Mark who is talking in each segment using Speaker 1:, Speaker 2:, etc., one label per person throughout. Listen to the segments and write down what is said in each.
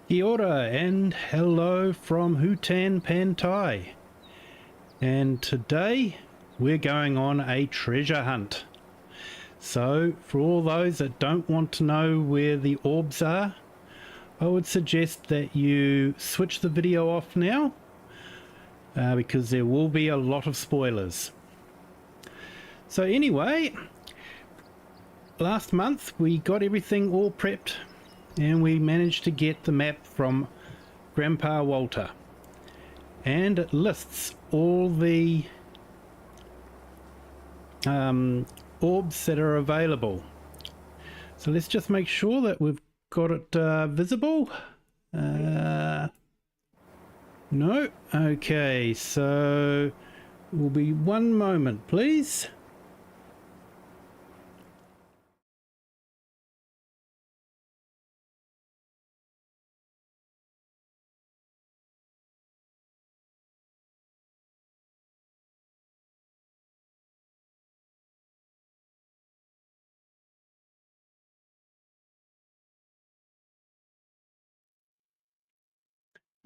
Speaker 1: Kia ora and hello from Hutan Pantai, and today we're going on a treasure hunt. So for all those that don't want to know where the orbs are, I would suggest that you switch the video off now because there will be a lot of spoilers. So anyway, last month we got everything all prepped and we managed to get the map from Grandpa Walter, and it lists all the orbs that are available. So let's just make sure that we've got it visible. No. Okay, so will be one moment please.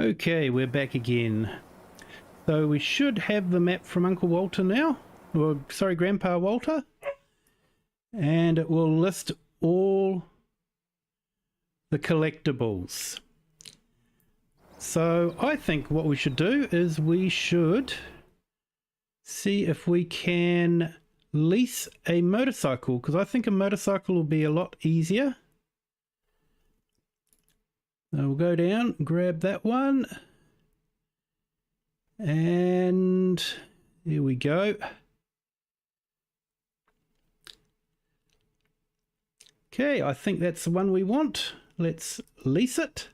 Speaker 1: Okay, we're back again. So we should have the map from Uncle Walter now, or sorry, Grandpa Walter, and it will list all the collectibles. So I think what we should do is we should see if we can lease a motorcycle, because I think a motorcycle will be a lot easier. So we'll go down, grab that one, and here we go. Okay, I think that's the one we want. Let's lease it.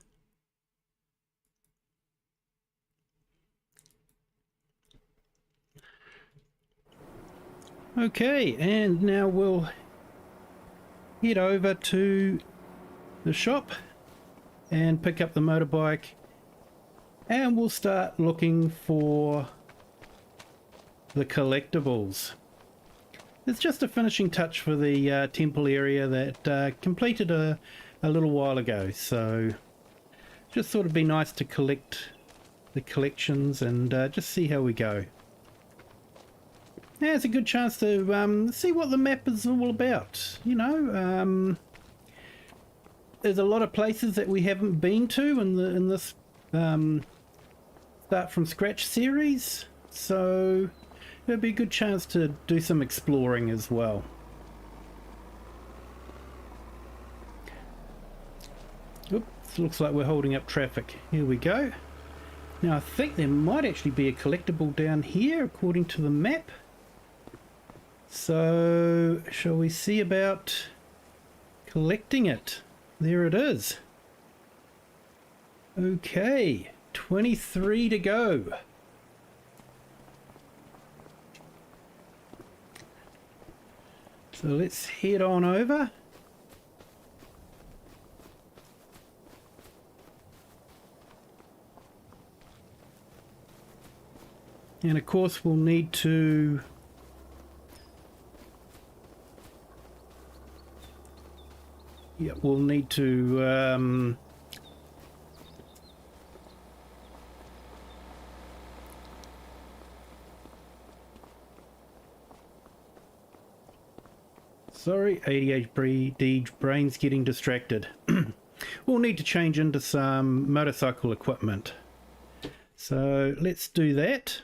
Speaker 1: Okay, and now we'll head over to the shop and pick up the motorbike, and we'll start looking for the collectibles. It's just a finishing touch for the temple area that completed a little while ago, so just thought it'd be nice to collect the collections and just see how we go. Now it's a good chance to see what the map is all about, you know. There's a lot of places that we haven't been to in this Start From Scratch series, so it'll be a good chance to do some exploring as well. Oops, looks like we're holding up traffic. Here we go. Now I think there might actually be a collectible down here according to the map. So shall we see about collecting it? There it is. Okay, 23 to go. So let's head on over. And of course we'll need to sorry, ADHD brain's getting distracted. We'll need to change into some motorcycle equipment. So let's do that.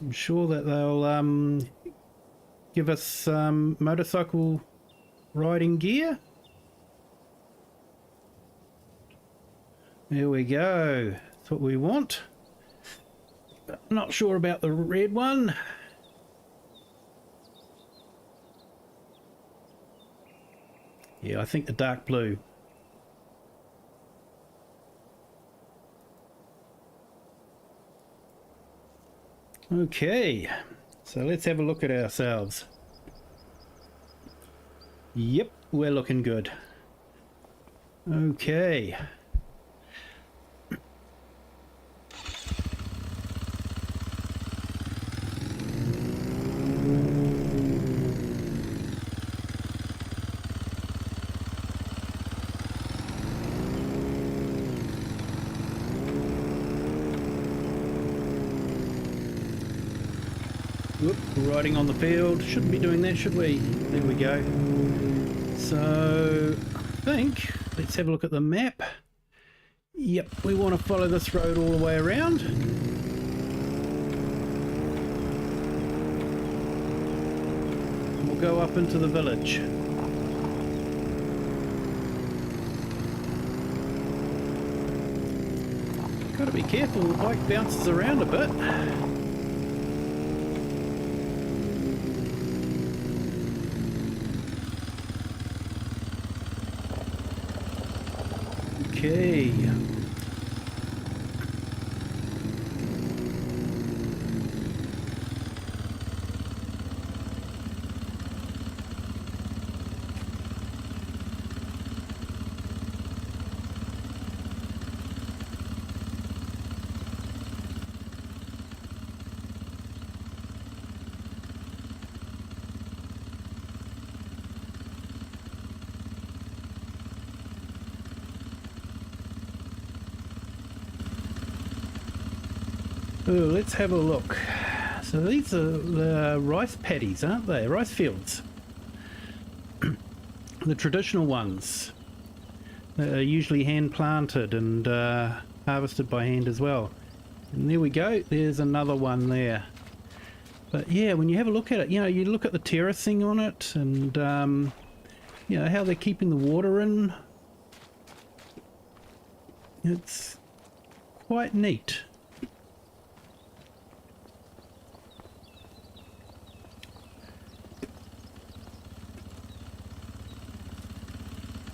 Speaker 1: I'm sure that they'll give us some motorcycle riding gear. There we go. That's what we want. But not sure about the red one. Yeah, I think the dark blue. Okay, so let's have a look at ourselves. Yep, we're looking good. Okay. Whoop, we're riding on the field. Shouldn't be doing that, should we? There we go. So, I think, let's have a look at the map. Yep, we want to follow this road all the way around. And we'll go up into the village. Got to be careful, the bike bounces around a bit. Okay. Oh, let's have a look. So these are the rice paddies, aren't they? Rice fields. The traditional ones. They're usually hand planted and harvested by hand as well. And there we go. There's another one there. But yeah, when you have a look at it, you know, you look at the terracing on it and you know, how they're keeping the water in. It's quite neat.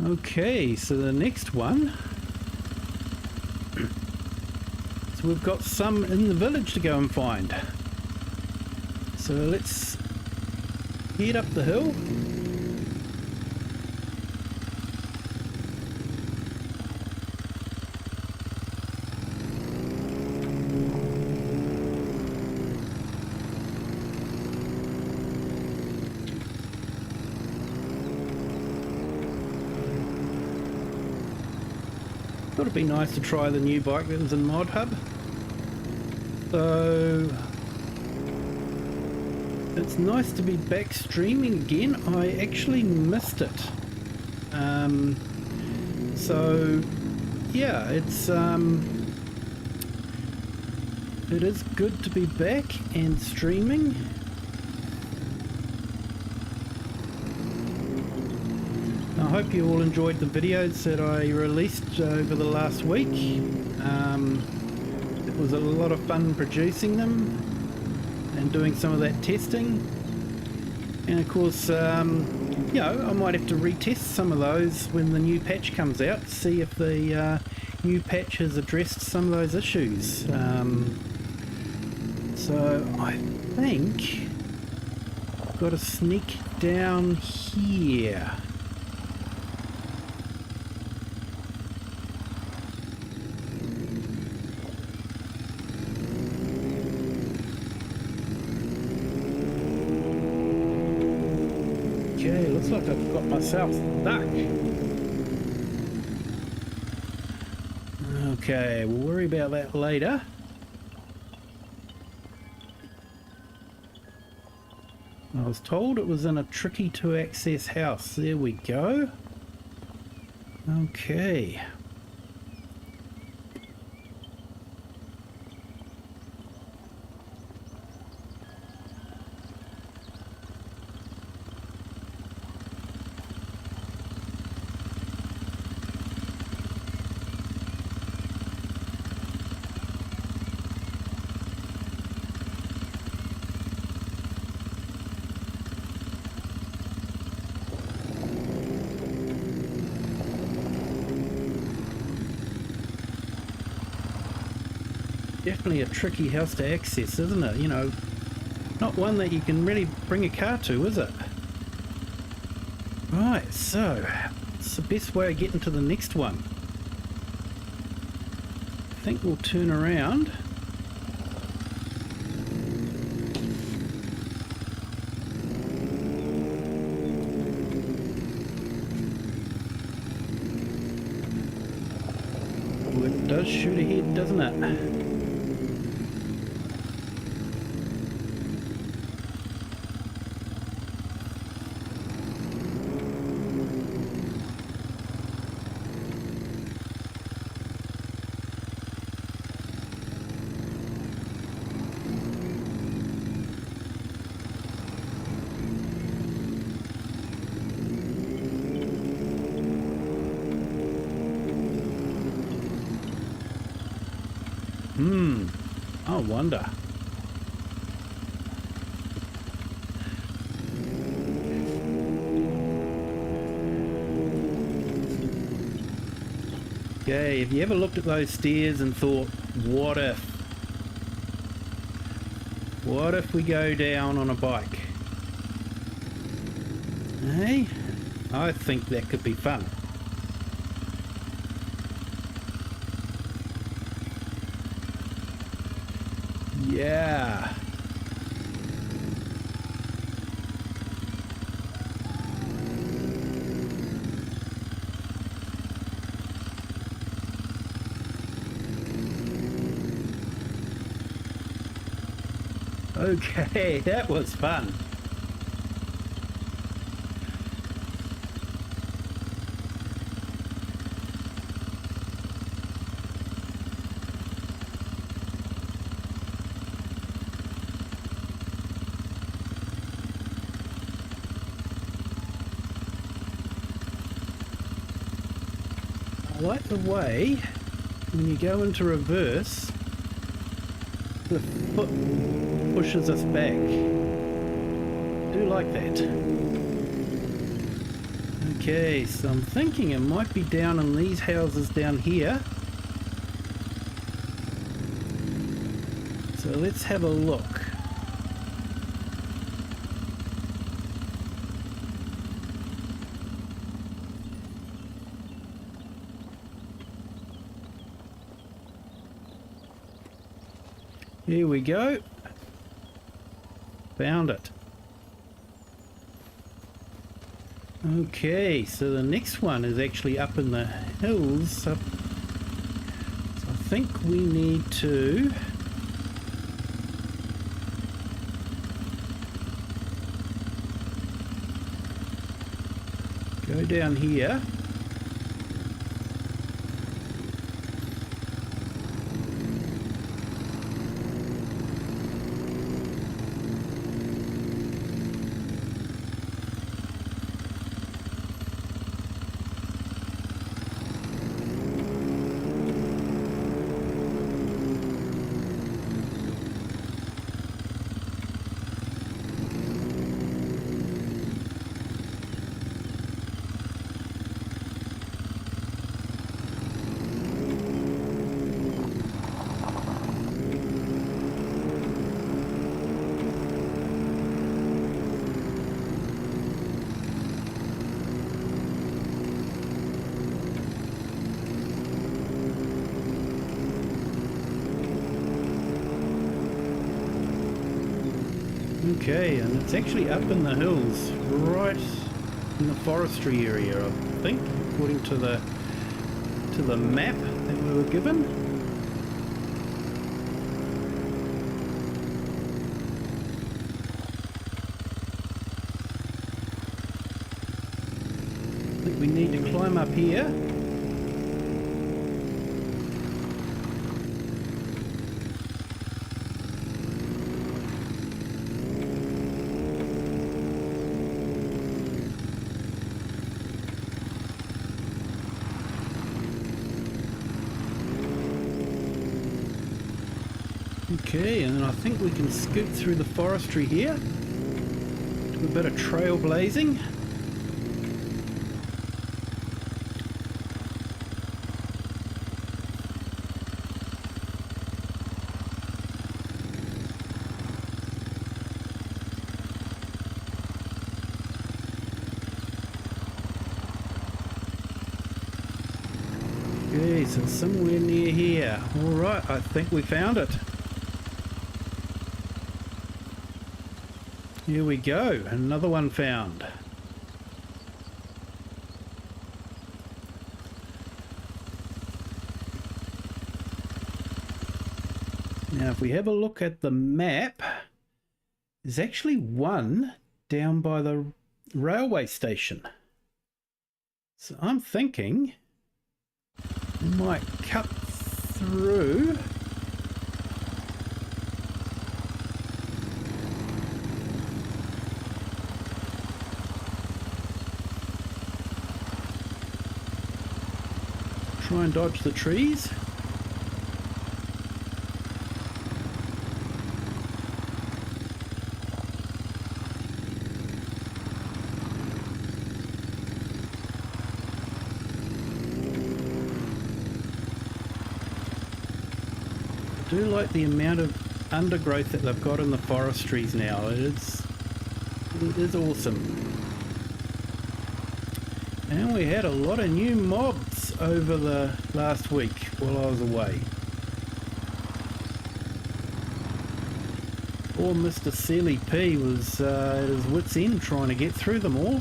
Speaker 1: Okay, so the next one, so we've got some in the village to go and find. So let's head up the hill. Thought it'd be nice to try the new bike that was in Mod Hub. So it's nice to be back streaming again. I actually missed it. So yeah, it is good to be back and streaming. I hope you all enjoyed the videos that I released over the last week. It was a lot of fun producing them and doing some of that testing. And of course, you know, I might have to retest some of those when the new patch comes out, see if the new patch has addressed some of those issues. So I think I've got to sneak down here. Okay, looks like I've got myself stuck. Okay, we'll worry about that later. I was told it was in a tricky to access house. There we go. Okay. Definitely a tricky house to access, isn't it? You know, not one that you can really bring a car to, is it? Right, so what's the best way of getting to the next one? I think we'll turn around. Oh, it does shoot ahead, doesn't it? I wonder. Okay, have you ever looked at those stairs and thought, what if? What if we go down on a bike? Hey, I think that could be fun. Yeah. Okay, that was fun. I like the way when you go into reverse, the foot pushes us back. I do like that. Okay, so I'm thinking it might be down in these houses down here. So let's have a look. Here we go. Found it. Okay, so the next one is actually up in the hills. So I think we need to go down here. Okay, and it's actually up in the hills, right in the forestry area, I think, according to the map that we were given. I think we need to climb up here. Okay, and then I think we can scoot through the forestry here. Do a bit of trailblazing. Okay, so somewhere near here. Alright, I think we found it. Here we go, another one found. Now if we have a look at the map, there's actually one down by the railway station. So I'm thinking we might cut through. Try and dodge the trees. do like the amount of undergrowth that they've got in the forestries now. It is awesome. And we had a lot of new mobs over the last week while I was away. Poor Mr. Sealy P was at his wit's end trying to get through them all.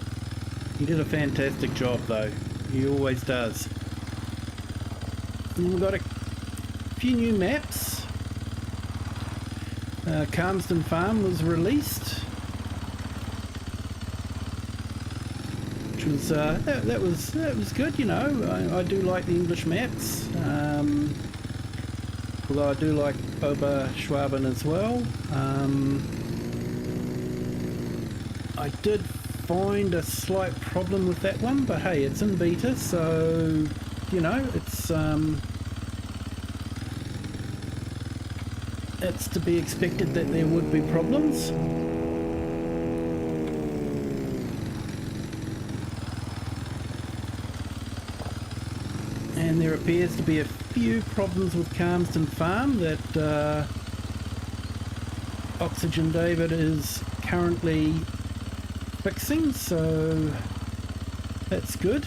Speaker 1: He did a fantastic job though. He always does. And we've got a few new maps. Calmsden Farm was released, which was that was good. You know, I do like the English maps, although I do like Oberschwaben as well. I did find a slight problem with that one, but hey, it's in beta, so you know, it's to be expected that there would be problems. And there appears to be a few problems with Calmsden Farm that Oxygen David is currently fixing, so that's good.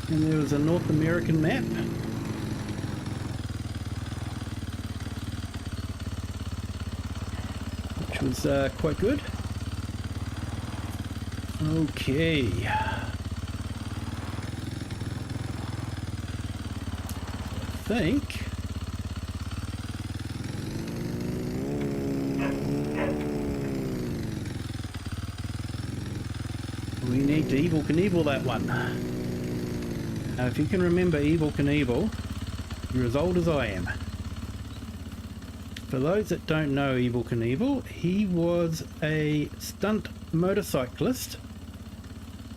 Speaker 1: And there was a North American map. Which was quite good. Okay. I think we need to Evel Knievel that one. Now, if you can remember Evel Knievel, you're as old as I am. For those that don't know Evel Knievel, he was a stunt motorcyclist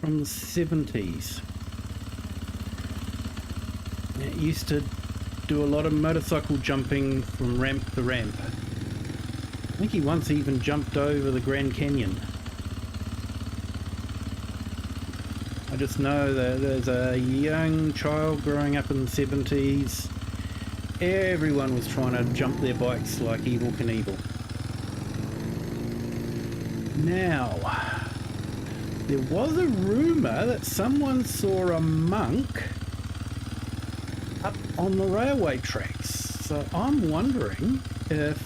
Speaker 1: from the 70s. He used to do a lot of motorcycle jumping from ramp to ramp. I think he once even jumped over the Grand Canyon. I just know that there's a young child growing up in the 70s. Everyone was trying to jump their bikes like Evel Knievel. Now, there was a rumour that someone saw a monk up on the railway tracks. So I'm wondering if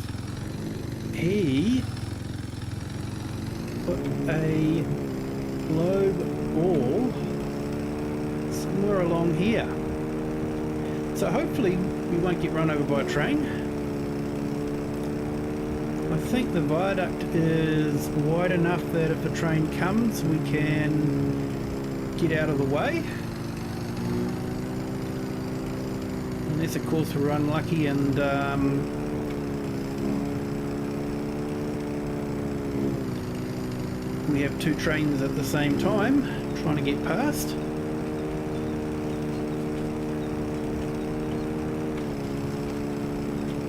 Speaker 1: he put a globe ball somewhere along here. So hopefully we won't get run over by a train. I think the viaduct is wide enough that if a train comes we can get out of the way. Unless of course we're unlucky and we have two trains at the same time trying to get past.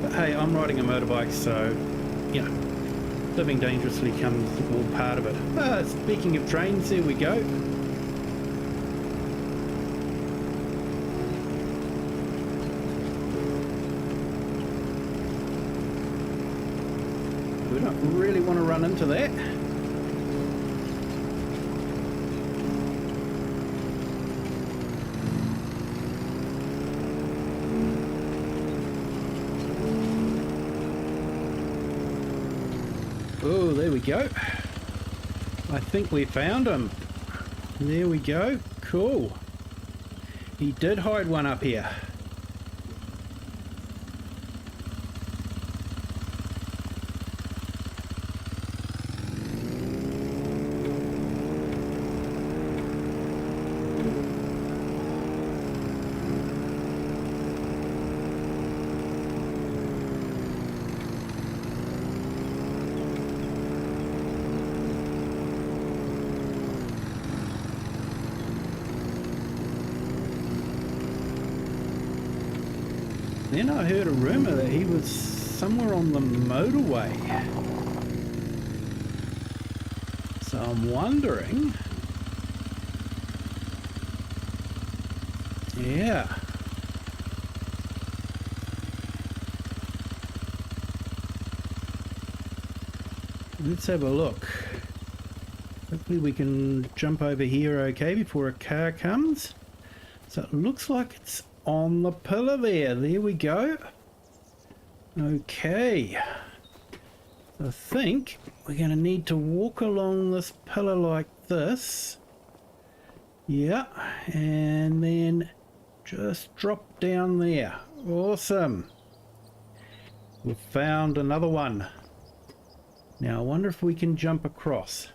Speaker 1: But hey, I'm riding a motorbike, so you know, living dangerously comes all part of it. Speaking of trains, there we go. We don't really want to run into that. Oh, there we go. I think we found him. There we go. Cool. He did hide one up here. Then I heard a rumour that he was somewhere on the motorway. So I'm wondering... Yeah. Let's have a look. Hopefully we can jump over here okay before a car comes. So it looks like it's on the pillar there. There we go. Okay. I think we're going to need to walk along this pillar like this. Yeah. And then just drop down there. Awesome. We've found another one. Now I wonder if we can jump across.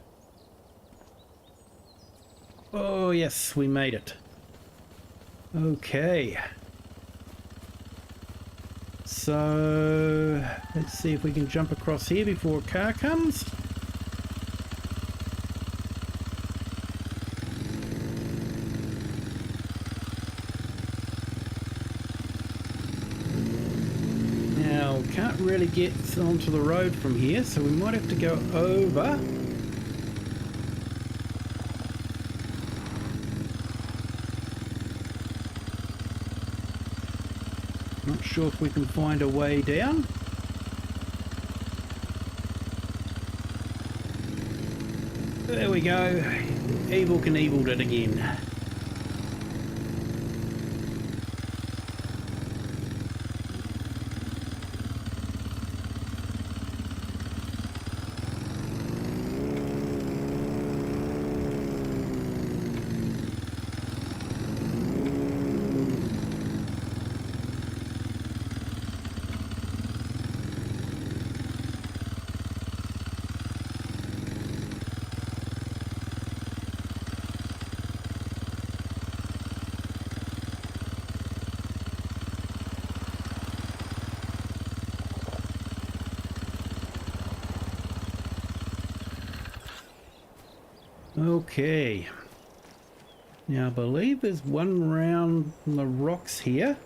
Speaker 1: Oh yes, we made it. Okay. So let's see if we can jump across here before a car comes. Now can't really get onto the road from here, so we might have to go over. Not sure if we can find a way down. There we go. Evil Knieveled it again. Okay. Now I believe there's one round in the rocks here.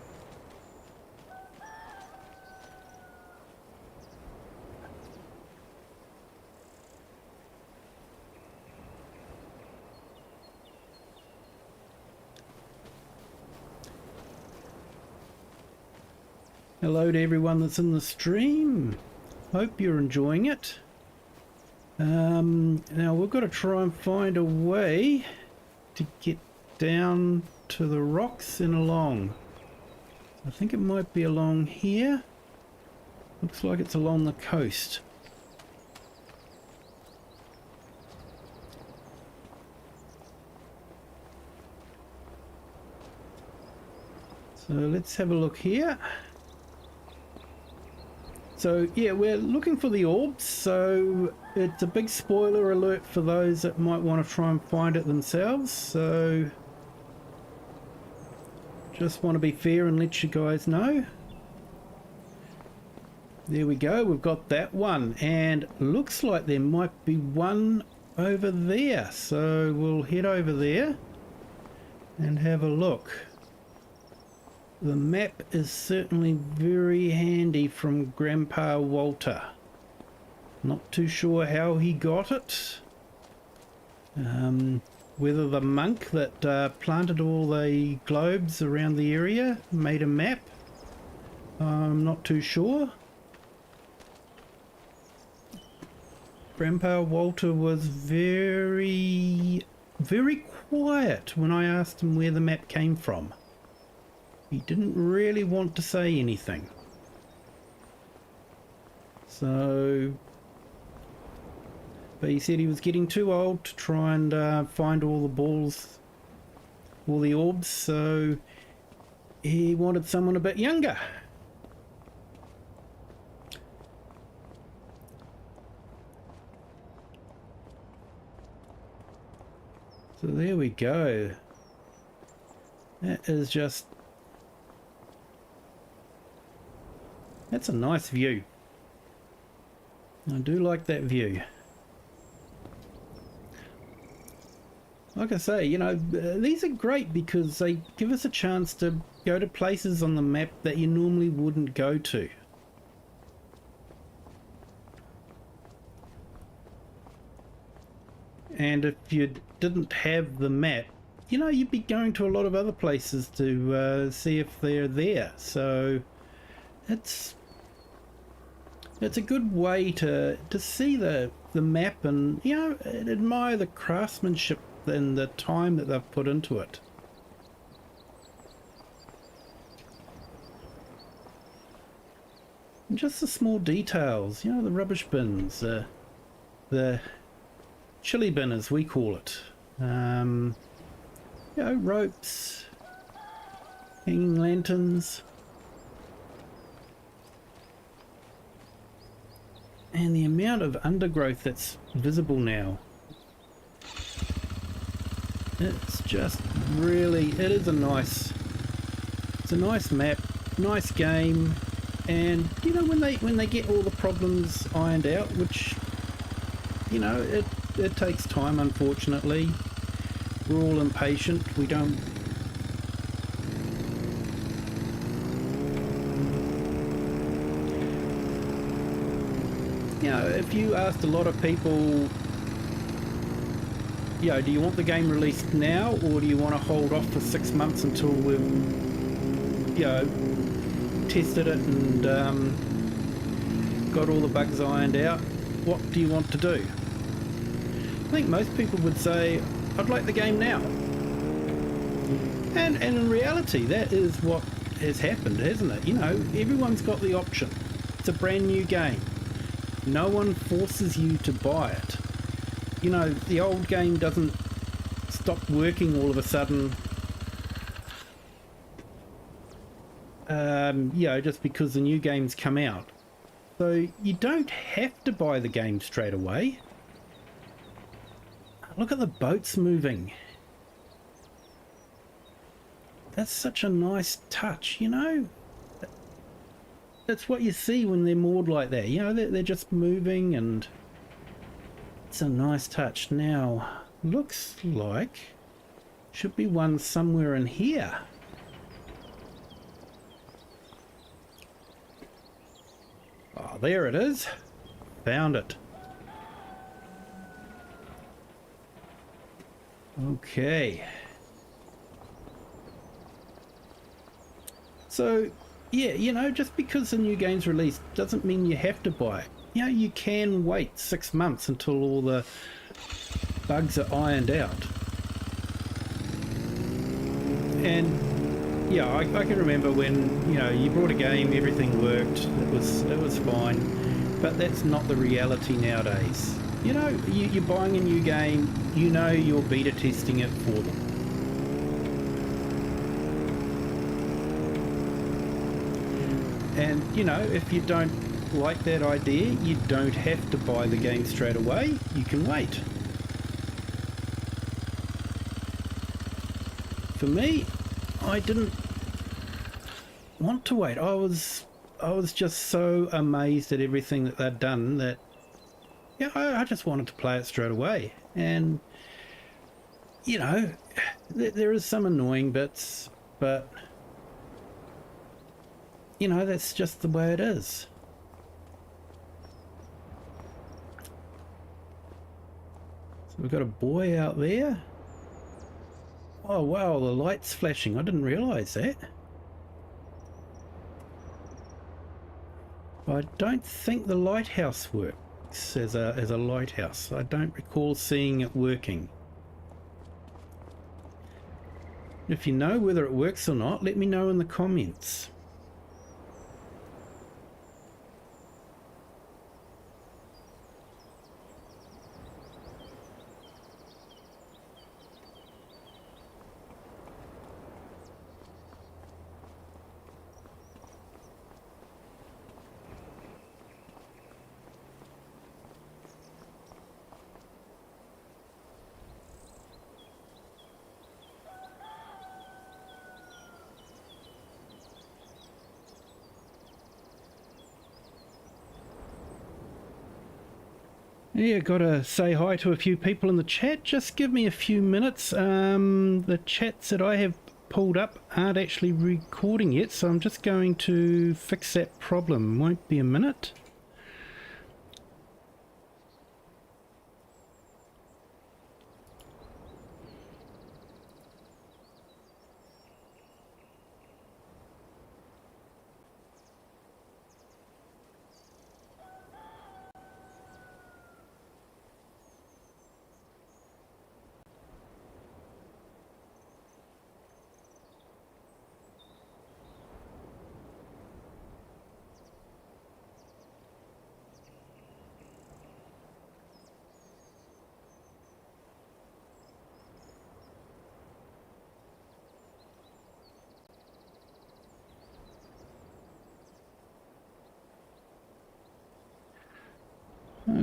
Speaker 1: Hello to everyone that's in the stream. Hope you're enjoying it. Now we've got to try and find a way to get down to the rocks and along. I think it might be along here. Looks like it's along the coast. So let's have a look here. So yeah, we're looking for the orbs, so it's a big spoiler alert for those that might want to try and find it themselves. So just want to be fair and let you guys know. There we go, we've got that one, and looks like there might be one over there. So we'll head over there and have a look. The map is certainly very handy from Grandpa Walter. Not too sure how he got it. Whether the monk that planted all the globes around the area made a map, I'm not too sure. Grandpa Walter was very quiet when I asked him where the map came from. He didn't really want to say anything. So, but he said he was getting too old to try and find all the balls, all the orbs, so he wanted someone a bit younger. So there we go. That is just... That's a nice view. I do like that view. Like I say, you know, these are great because they give us a chance to go to places on the map that you normally wouldn't go to. And if you didn't have the map, you know, you'd be going to a lot of other places to see if they're there. So it's a good way to see the map and, you know, admire the craftsmanship and the time that they've put into it. And just the small details, you know, the rubbish bins, the chili bin as we call it, you know, ropes, hanging lanterns, and the amount of undergrowth that's visible now. It's just really, it's a nice map, nice game. And you know, when they get all the problems ironed out, which, you know, it takes time, unfortunately. We're all impatient. We don't, you know, if you asked a lot of people, you know, do you want the game released now, or do you want to hold off for 6 months until we've, you know, tested it and got all the bugs ironed out? What do you want to do? I think most people would say, I'd like the game now. And in reality, that is what has happened, hasn't it? You know, everyone's got the option. It's a brand new game. No one forces you to buy it. You know, the old game doesn't stop working all of a sudden, you know, just because the new game's come out. So you don't have to buy the game straight away. Look at the boats moving. That's such a nice touch, you know. That's what you see when they're moored like that. You know, they're just moving, and it's a nice touch. Now, looks like should be one somewhere in here. Oh, there it is. Found it. Okay. So, yeah, you know, just because the new game's released doesn't mean you have to buy it. You know, you can wait 6 months until all the bugs are ironed out. And yeah, I can remember when, you know, you brought a game, everything worked, it was fine, but that's not the reality nowadays. You know, you're buying a new game, you know you're beta testing it for them. And, you know, if you don't like that idea, you don't have to buy the game straight away, you can wait. For me, I didn't want to wait. I was just so amazed at everything that they'd done that, yeah, I just wanted to play it straight away. And, you know, there is some annoying bits, but, you know, that's just the way it is. So we've got a boy out there. Oh wow, the light's flashing. I didn't realise that. I don't think the lighthouse works as a lighthouse. I don't recall seeing it working. If you know whether it works or not, let me know in the comments. Yeah, gotta say hi to a few people in the chat. Just give me a few minutes. The chats that I have pulled up aren't actually recording yet, so I'm just going to fix that problem. Won't be a minute.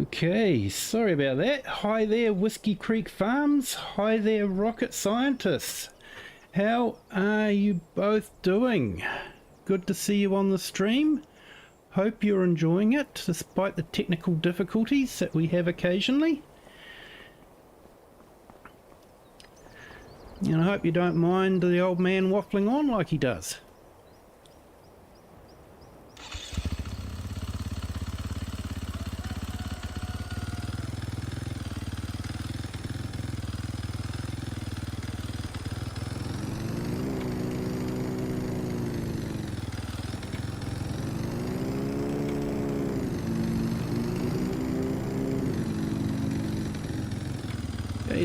Speaker 1: Okay, sorry about that. Hi there, Whiskey Creek Farms. Hi there, rocket scientists. How are you both doing? Good to see you on the stream. Hope you're enjoying it, despite the technical difficulties that we have occasionally. And I hope you don't mind the old man waffling on like he does.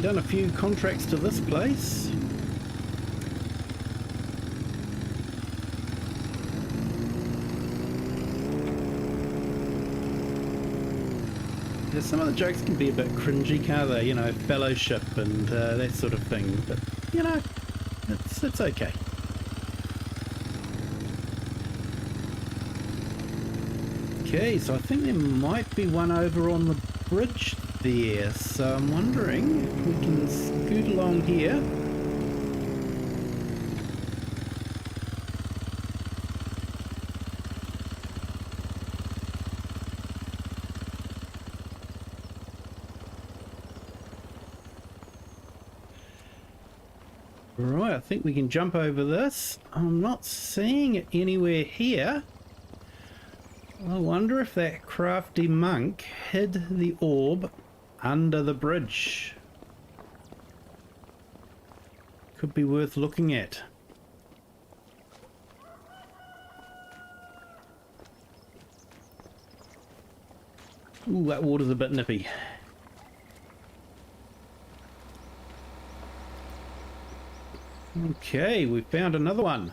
Speaker 1: Done a few contracts to this place. Yeah, some of the jokes can be a bit cringy, can't they? You know, fellowship and that sort of thing. But you know, it's okay. Okay, so I think there might be one over on the bridge there, so I'm wondering if we can scoot along here. Right, I think we can jump over this. I'm not seeing it anywhere here. I wonder if that crafty monk hid the orb under the bridge. Could be worth looking at. Ooh, that water's a bit nippy. Okay, we found another one.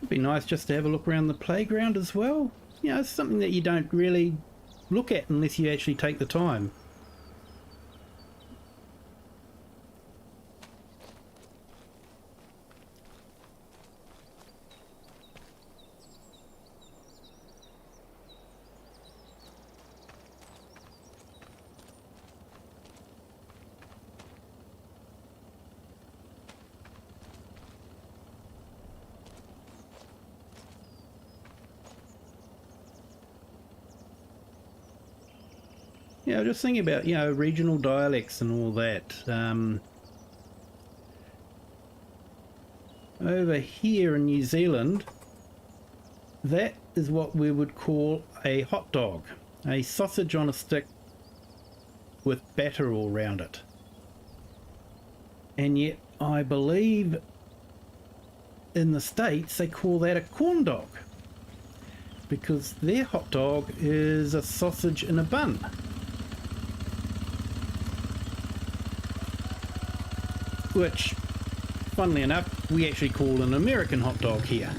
Speaker 1: Be nice just to have a look around the playground as well. You know, it's something that you don't really look at unless you actually take the time. Yeah, just thinking about, you know, regional dialects and all that. Over here in New Zealand, that is what we would call a hot dog. A sausage on a stick with batter all around it. And yet, I believe in the States they call that a corn dog, because their hot dog is a sausage in a bun. Which, funnily enough, we actually call an American hot dog here.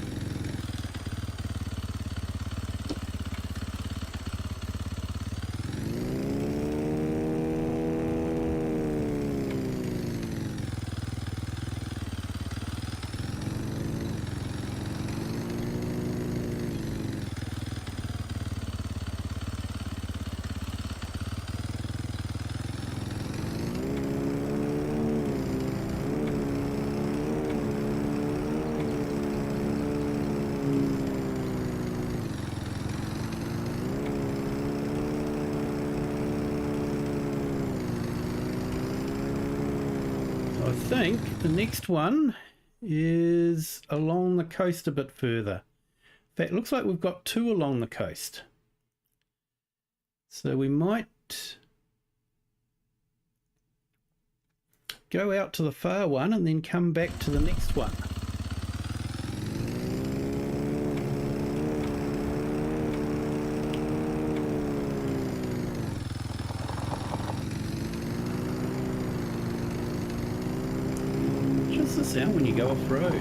Speaker 1: think the next one is along the coast a bit further. In fact, it looks like we've got two along the coast. So we might go out to the far one and then come back to the next one. What's the sound when you go off-road?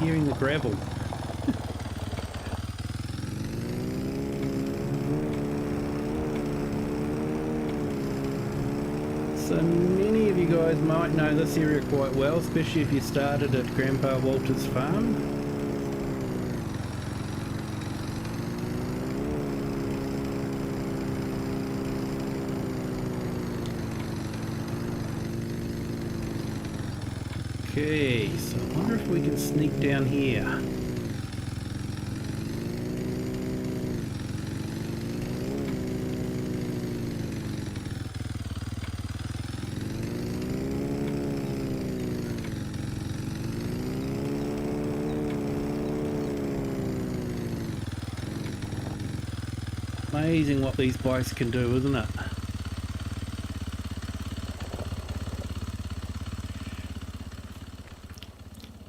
Speaker 1: Hearing the gravel. So many of you guys might know this area quite well, especially if you started at Grandpa Walter's farm. Okay, so I wonder if we can sneak down here. Amazing what these bikes can do, isn't it?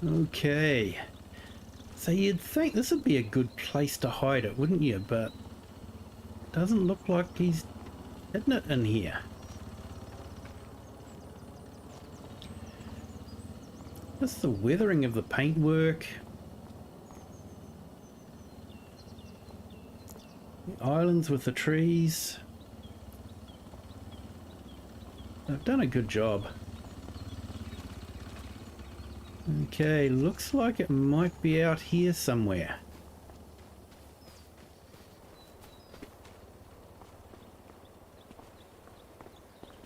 Speaker 1: Okay, so you'd think this would be a good place to hide it, wouldn't you? But it doesn't look like he's hidden it in here. Just the weathering of the paintwork. The islands with the trees. They've done a good job. Okay, looks like it might be out here somewhere.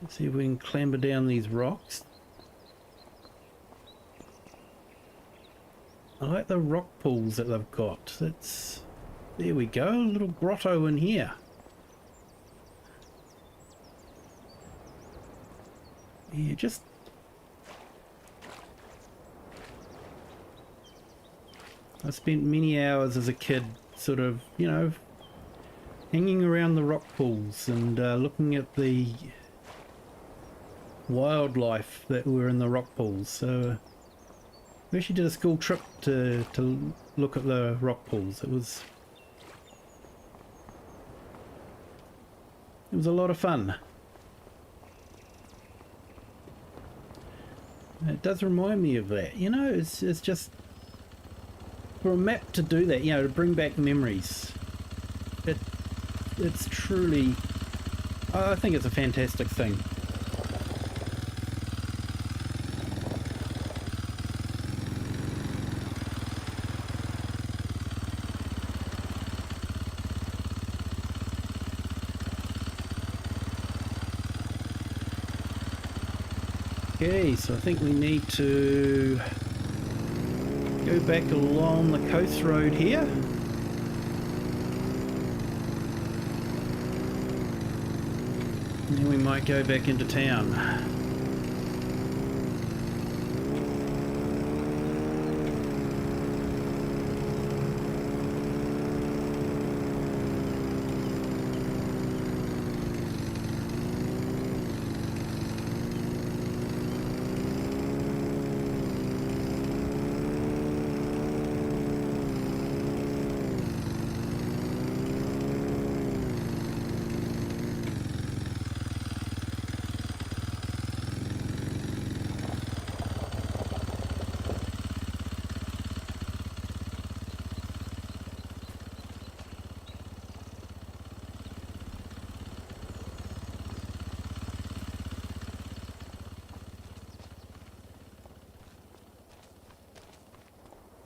Speaker 1: Let's see if we can clamber down these rocks. I like the rock pools that they've got. That's... There we go, a little grotto in here. Yeah, just... I spent many hours as a kid sort of, you know, hanging around the rock pools and looking at the wildlife that were in the rock pools. So we actually did a school trip to look at the rock pools. It was a lot of fun. It does remind me of that, you know. It's just for a map to do that, you know, to bring back memories. It's truly, I think it's a fantastic thing. Okay, so I think we need to go back along the coast road here. And then we might go back into town.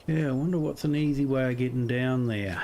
Speaker 1: Yeah, I wonder what's an easy way of getting down there.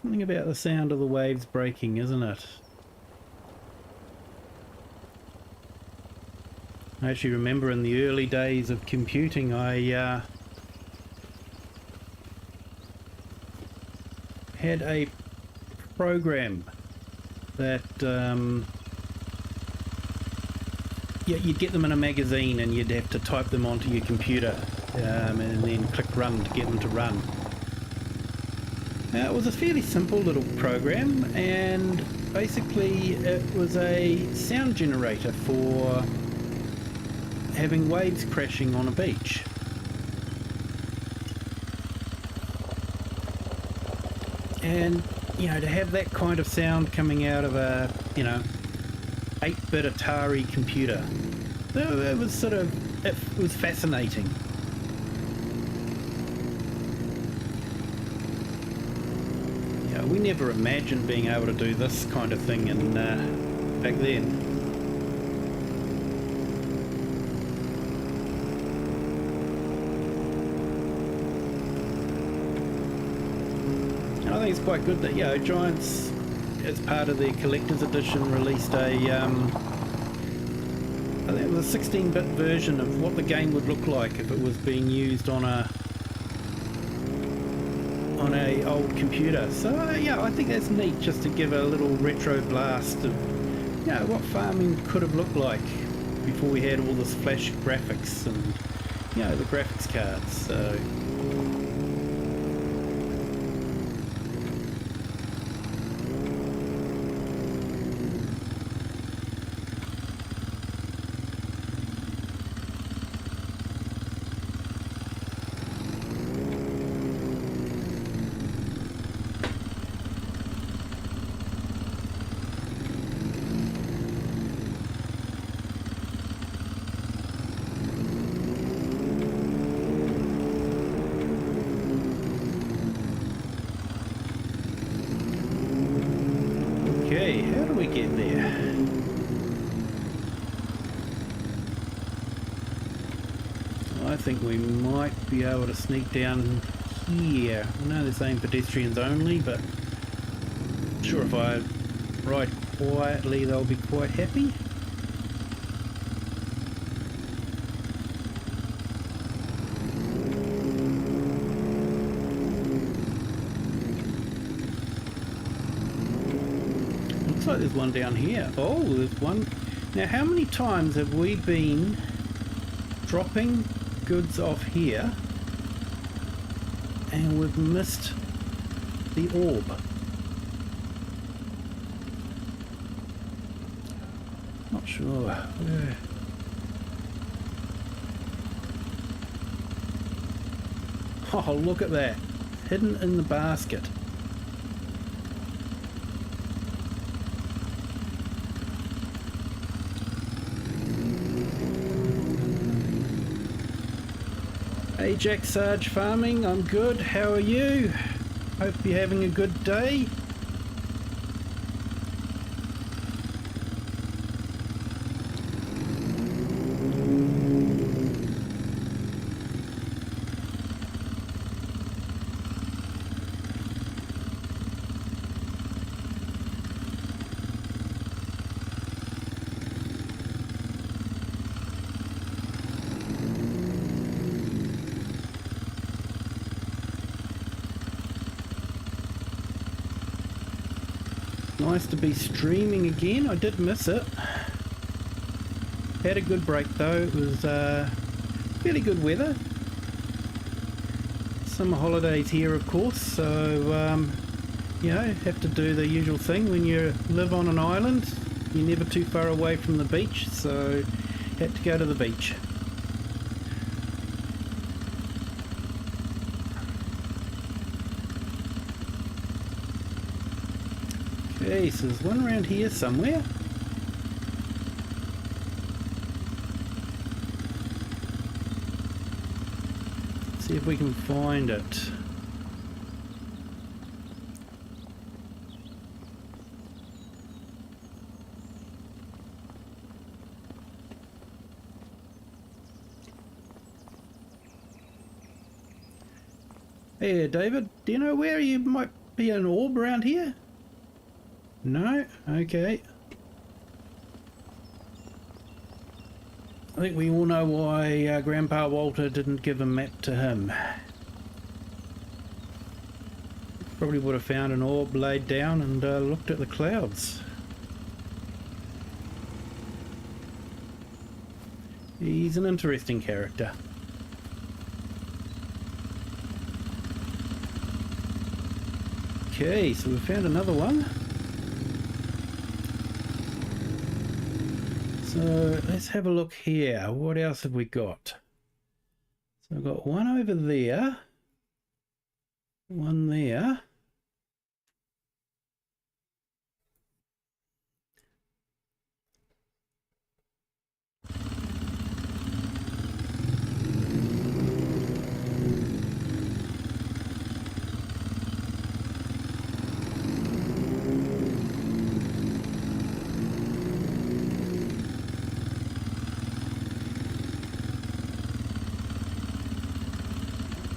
Speaker 1: Something about the sound of the waves breaking, isn't it? I actually remember in the early days of computing, I had a program that yeah, you'd get them in a magazine and you'd have to type them onto your computer and then click run to get them to run. It was a fairly simple little program, and basically it was a sound generator for having waves crashing on a beach. And you know, to have that kind of sound coming out of a, you know, 8-bit Atari computer, it was sort of, it was fascinating. Yeah, we never imagined being able to do this kind of thing in back then. I think it's quite good that, you know, Giants, as part of their collector's edition, released a, I think it was a 16-bit version of what the game would look like if it was being used on a old computer. So yeah, I think that's neat, just to give a little retro blast of, you know, what farming could have looked like before we had all this flash graphics and, you know, the graphics cards. So okay, how do we get there? I think we might be able to sneak down here. I know they're saying pedestrians only, but I'm sure if I ride quietly they'll be quite happy. Looks like there's one down here. Oh, there's one. Now, how many times have we been dropping goods off here and we've missed the orb? Not sure. Oh, look at that. Hidden in the basket. Hey Jack Sarge Farming, I'm good. How are you? Hope you're having a good day. Nice to be streaming again. I did miss it. Had a good break though. It was fairly good weather. Summer holidays here, of course, so you know, have to do the usual thing when you live on an island. You're never too far away from the beach, so had to go to the beach. Okay, so there's one around here somewhere. Let's see if we can find it. Hey David, do you know where you might be an orb around here? No? Okay. I think we all know why Grandpa Walter didn't give a map to him. Probably would have found an orb, laid down and looked at the clouds. He's an interesting character. Okay, so we found another one. So let's have a look here. What else have we got? So I've got one over there. One there.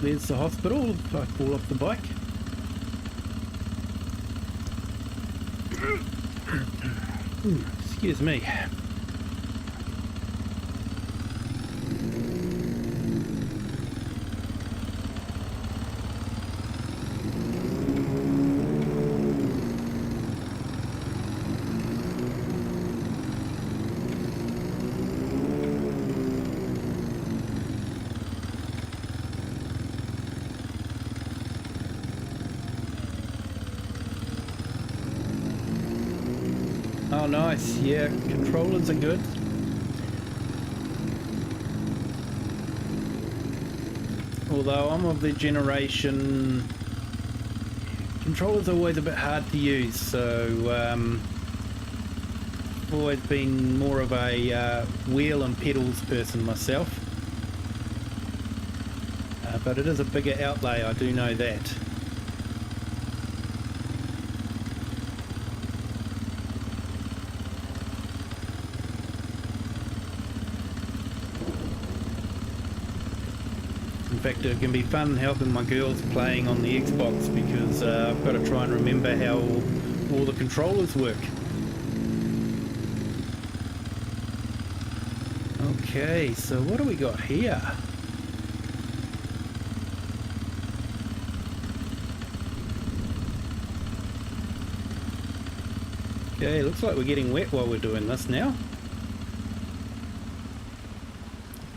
Speaker 1: There's the hospital if I fall off the bike. Excuse me. Oh, nice. Yeah, controllers are good. Although I'm of the generation, controllers are always a bit hard to use, so I've always been more of a wheel and pedals person myself. But it is a bigger outlay, I do know that. In fact, it can be fun helping my girls playing on the Xbox because I've got to try and remember how all the controllers work. Okay, so what do we got here? Okay, looks like we're getting wet while we're doing this now.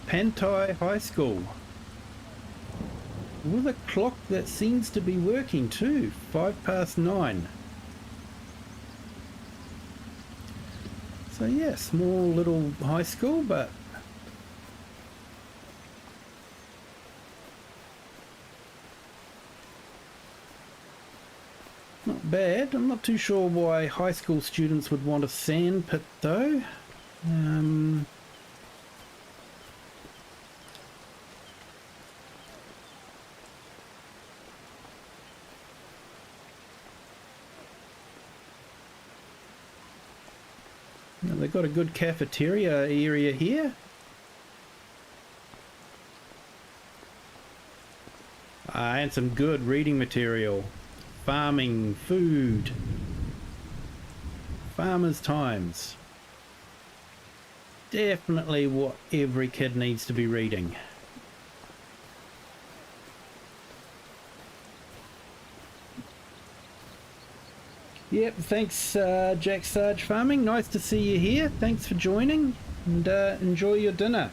Speaker 1: Pantai High School. With a clock that seems to be working too, 9:05. So yeah, small little high school, but not bad. I'm not too sure why high school students would want a sand pit though. Now they've got a good cafeteria area here. And some good reading material. Farming, food, farmers' times. Definitely what every kid needs to be reading. Yep, thanks Jack Sarge Farming. Nice to see you here. Thanks for joining and enjoy your dinner.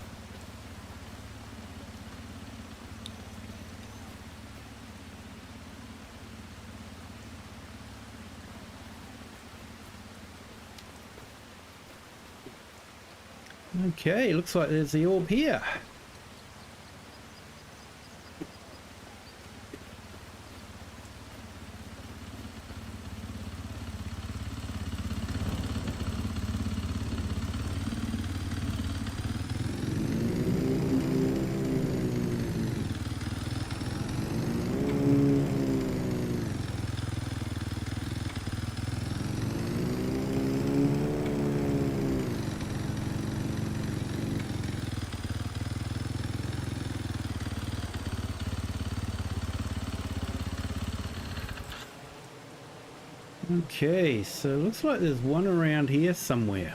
Speaker 1: Okay, looks like there's the orb here. Okay, so looks like there's one around here somewhere.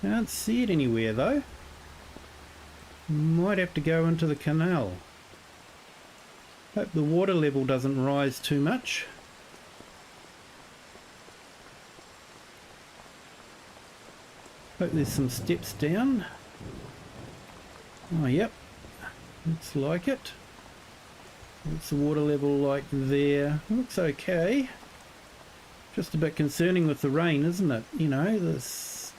Speaker 1: Can't see it anywhere though. Might have to go into the canal. Hope the water level doesn't rise too much. Hope there's some steps down. Oh, yep. Looks like it. What's the water level like there? Looks okay. Just a bit concerning with the rain, isn't it? You know, this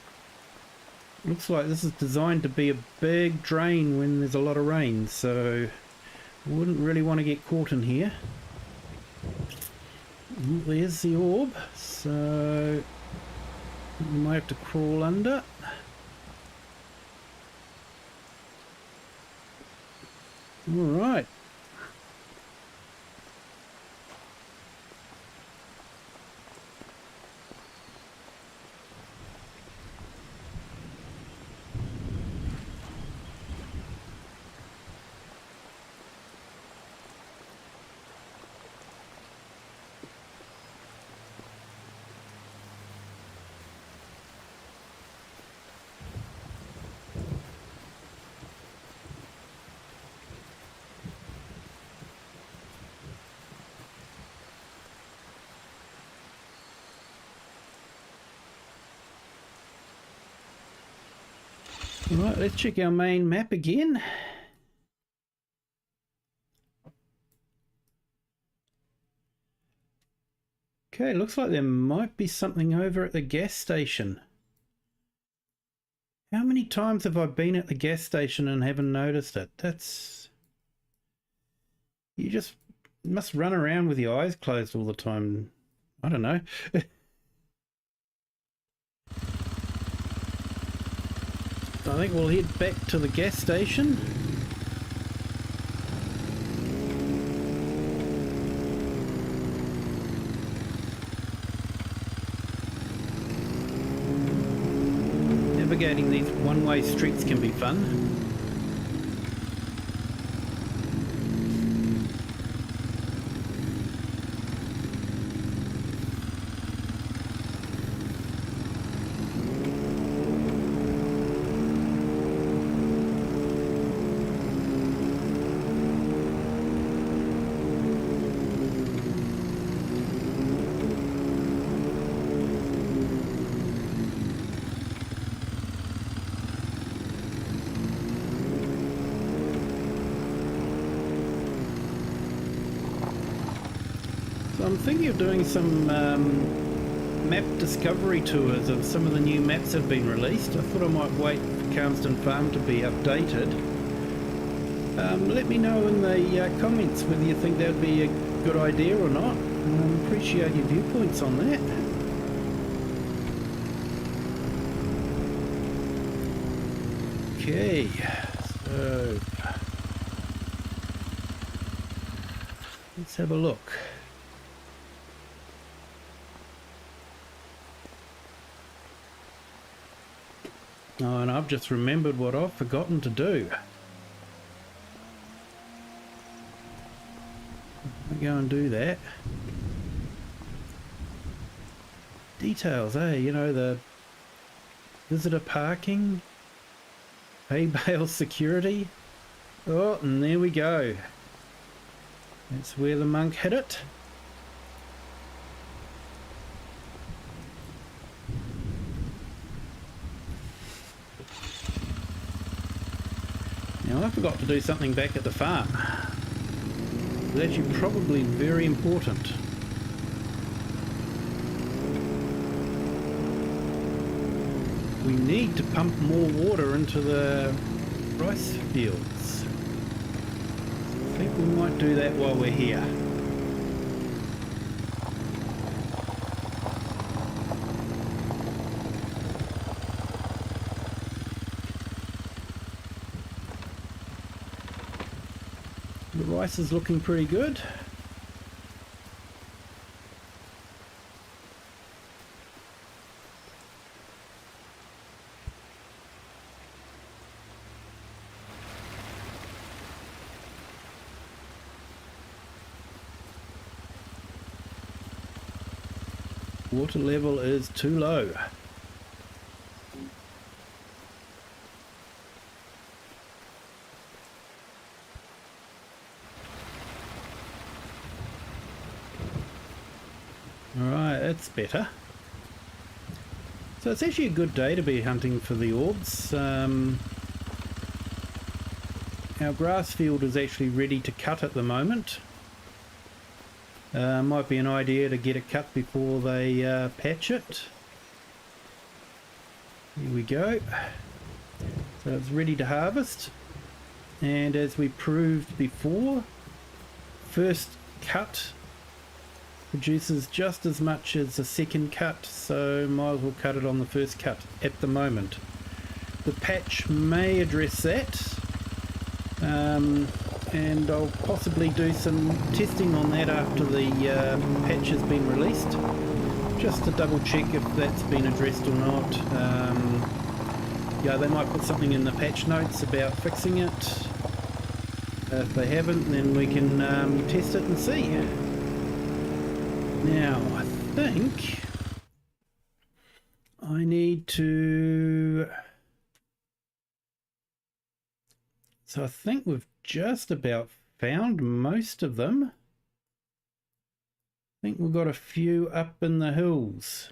Speaker 1: looks like this is designed to be a big drain when there's a lot of rain, so wouldn't really want to get caught in here. There's the orb, so we might have to crawl under. Alright. Right, let's check our main map again. Okay, looks like there might be something over at the gas station. How many times have I been at the gas station and haven't noticed it? That's... You just must run around with your eyes closed all the time. I don't know. I think we'll head back to the gas station. Navigating these one-way streets can be fun. So I'm thinking of doing some map discovery tours of some of the new maps that have been released. I thought I might wait for Calmston Farm to be updated. Let me know in the comments whether you think that would be a good idea or not. Appreciate your viewpoints on that. Okay, so let's have a look. Oh, and I've just remembered what I've forgotten to do. I'll go and do that. Details, eh? You know, the visitor parking, hay bale security. Oh, and there we go. That's where the monk hit it. Now I forgot to do something back at the farm. It's actually probably very important. We need to pump more water into the rice fields. I think we might do that while we're here. The rice is looking pretty good. Water level is too low. Alright, that's better. So it's actually a good day to be hunting for the orbs. Our grass field is actually ready to cut at the moment. Might be an idea to get it cut before they patch it. Here we go. So it's ready to harvest. And as we proved before, first cut produces just as much as the second cut, so might as well cut it on the first cut at the moment. The patch may address that, and I'll possibly do some testing on that after the patch has been released, just to double check if that's been addressed or not. Yeah, they might put something in the patch notes about fixing it. If they haven't, then we can test it and see. Now, I think I need to... So I think we've just about found most of them. I think we've got a few up in the hills.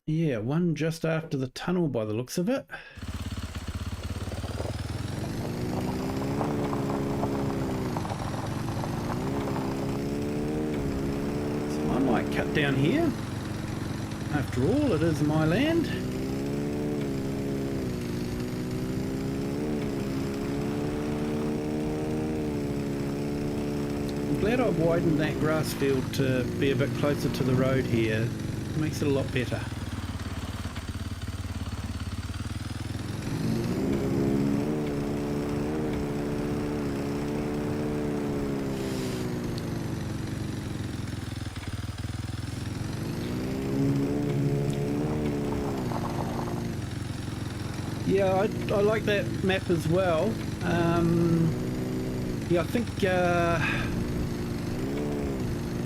Speaker 1: Yeah, one just after the tunnel by the looks of it. So I might cut down here. After all, it is my land. I'm glad I've widened that grass field to be a bit closer to the road here. It makes it a lot better. Yeah, I like that map as well. Yeah, I think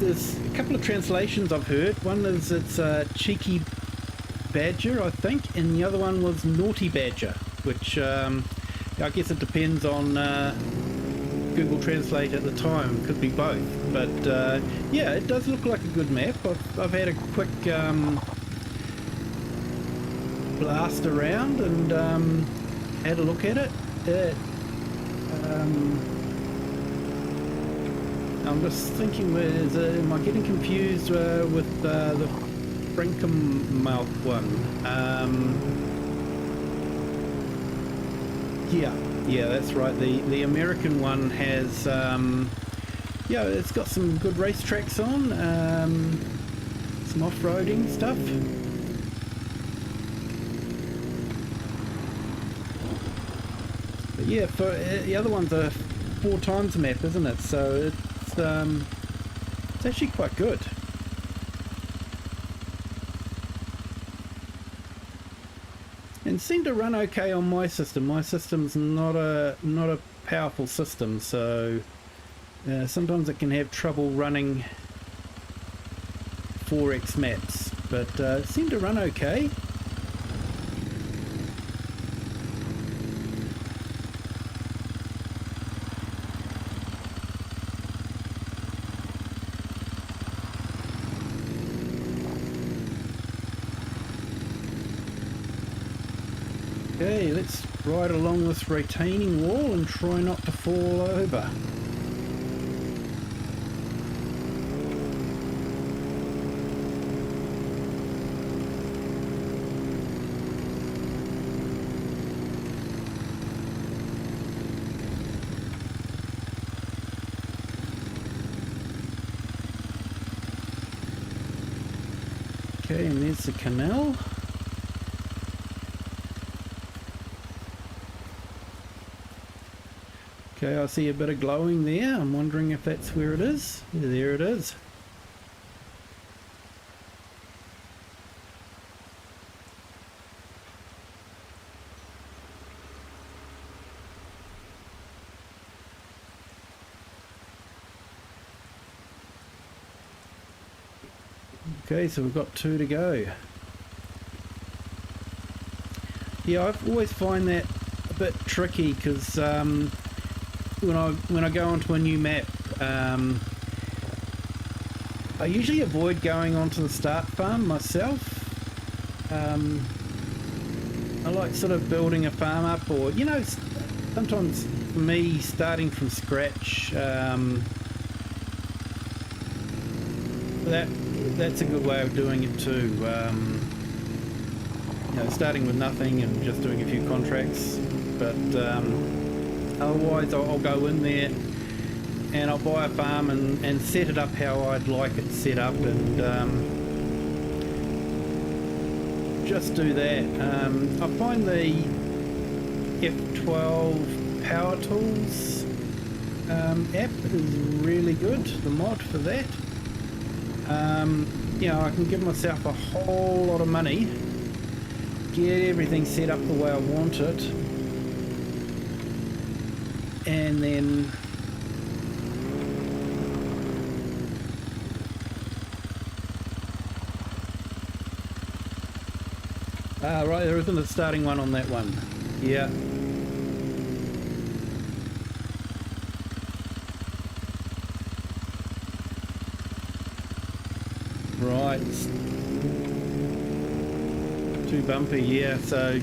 Speaker 1: there's a couple of translations I've heard. One is it's Cheeky Badger, I think, and the other one was Naughty Badger, which I guess it depends on Google Translate at the time. Could be both, but yeah, it does look like a good map. I've had a quick blast around and had a look at it. I'm just thinking, am I getting confused with the Frankenmouth one? Yeah, that's right. The American one has, yeah, it's got some good racetracks on, some off-roading stuff. But yeah, for the other one's a 4 times map, isn't it? So it's actually quite good. And seemed to run okay on my system. My system's not a powerful system, so sometimes it can have trouble running 4x maps, but it seemed to run okay. Okay, let's ride along this retaining wall and try not to fall over. Okay, and there's the canal. Okay, I see a bit of glowing there. I'm wondering if that's where it is. Yeah, there it is. Okay, so we've got 2 to go. Yeah, I've always find that a bit tricky because when I go onto a new map, I usually avoid going onto the start farm myself. I like sort of building a farm up, or you know, sometimes for me starting from scratch. That's a good way of doing it too. You know, starting with nothing and just doing a few contracts. But otherwise, I'll go in there and I'll buy a farm and set it up how I'd like it set up, and just do that. I find the F12 Power Tools app is really good, the mod for that. You know, I can give myself a whole lot of money, get everything set up the way I want it, and then right, there isn't a starting one on that one. Yeah. Right. Too bumpy, yeah. So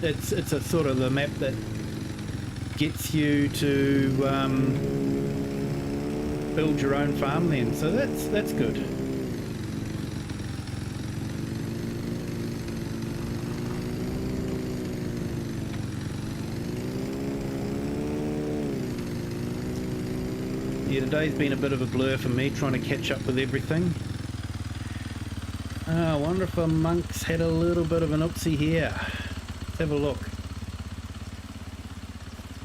Speaker 1: it's a sort of the map that gets you to build your own farm then. So that's good. Yeah, today's been a bit of a blur for me trying to catch up with everything. I wonder if a monk's had a little bit of an oopsie here. Let's have a look.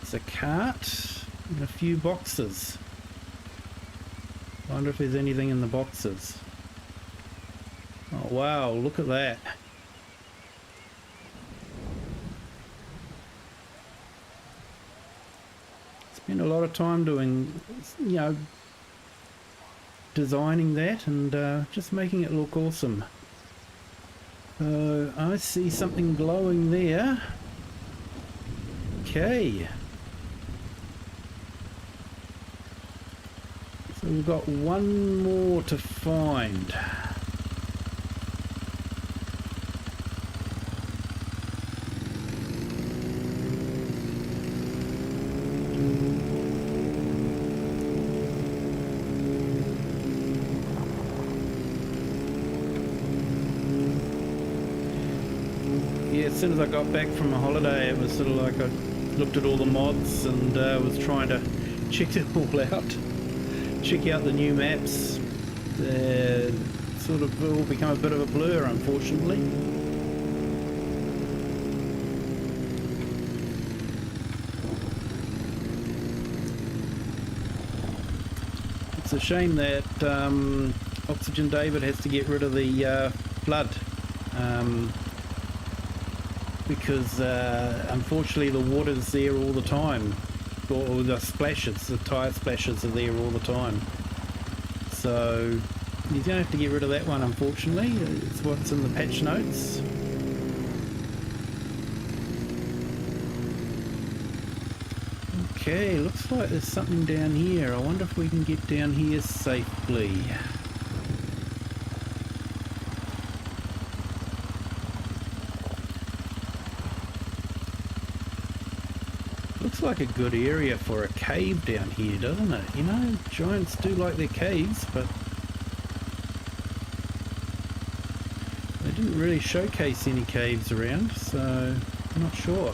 Speaker 1: It's a cart and a few boxes. I wonder if there's anything in the boxes. Oh wow, look at that. Spent a lot of time doing, you know, designing that and just making it look awesome. I see something glowing there. Okay. So we've got one more to find. Yeah, as soon as I got back from a holiday, it was sort of like I looked at all the mods and was trying to check it all out. Check out the new maps. Sort of all become a bit of a blur, unfortunately. It's a shame that Oxygen David has to get rid of the flood. Because unfortunately the water's there all the time, or the splashes, the tyre splashes are there all the time. So you're going to have to get rid of that one, unfortunately. It's what's in the patch notes. Okay, looks like there's something down here. I wonder if we can get down here safely. Looks like a good area for a cave down here, doesn't it? You know, giants do like their caves, but they didn't really showcase any caves around, so I'm not sure.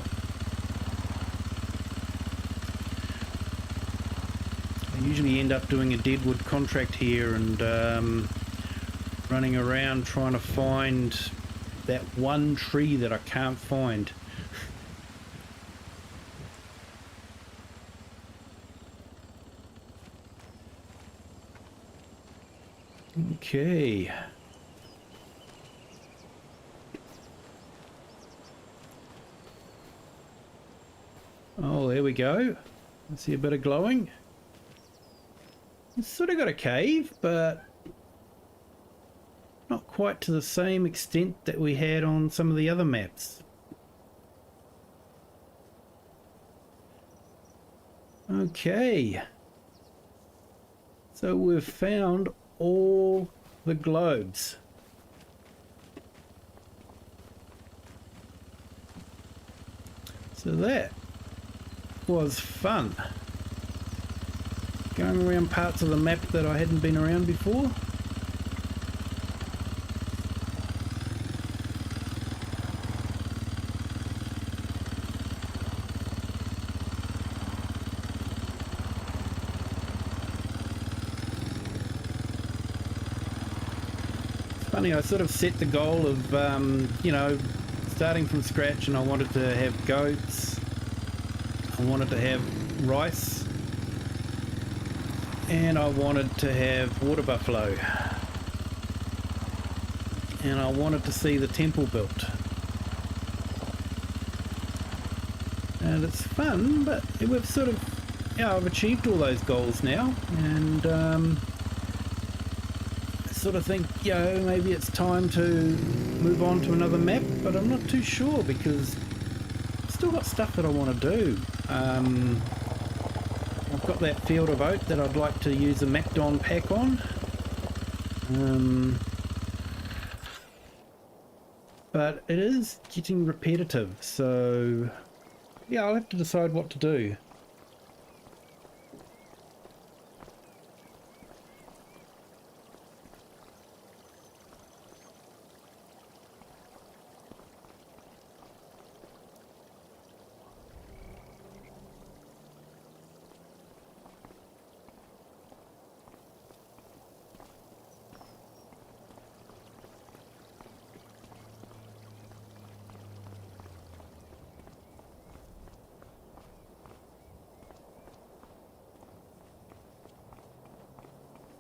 Speaker 1: I usually end up doing a deadwood contract here and running around trying to find that one tree that I can't find. Okay. Oh, there we go. I see a bit of glowing. It's sort of got a cave, but not quite to the same extent that we had on some of the other maps. Okay, so we've found all the globes. So that was fun. Going around parts of the map that I hadn't been around before. Funny, I sort of set the goal of, you know, starting from scratch, and I wanted to have goats, I wanted to have rice, and I wanted to have water buffalo, and I wanted to see the temple built. And it's fun, but we've sort of, yeah, I've achieved all those goals now, and sort of think, you know, maybe it's time to move on to another map, but I'm not too sure because I've still got stuff that I want to do. I've got that field of oat that I'd like to use a MacDon pack on. But it is getting repetitive, so yeah, I'll have to decide what to do.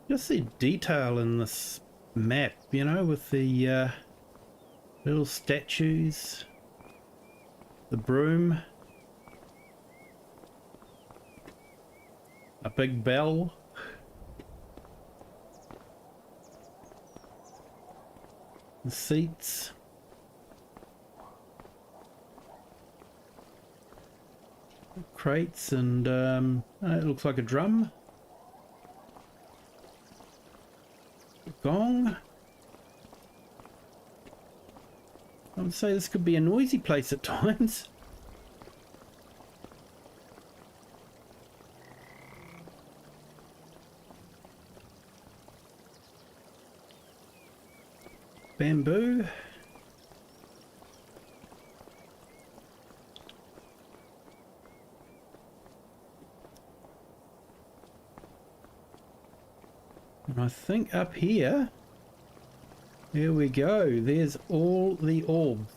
Speaker 1: Just the detail in this map, you know, with the little statues, the broom, a big bell, the seats, crates, and it looks like a drum. Gong. I would say this could be a noisy place at times. Bamboo. And I think up here, there we go, there's all the orbs.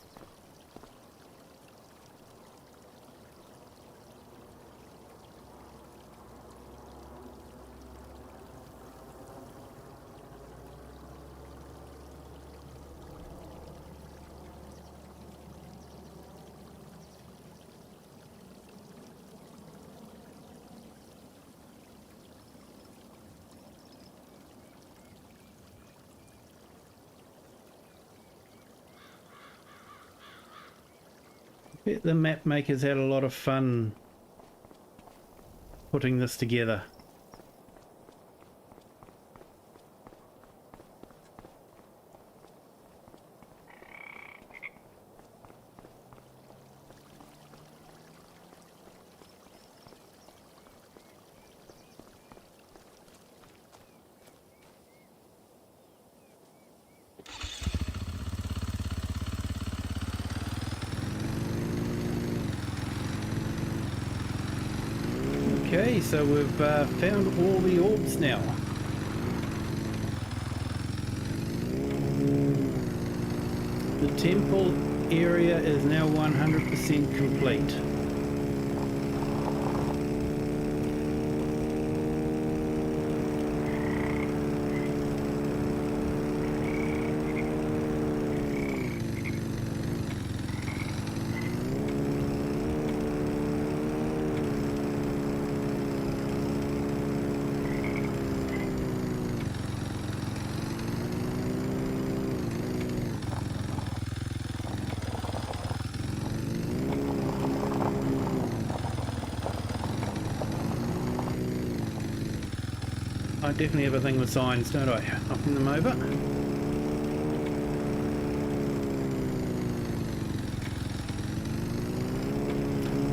Speaker 1: I bet the map makers had a lot of fun putting this together. Okay, so we've found all the orbs now. The temple area is now 100% complete. I definitely have a thing with signs, don't I? Knocking them over.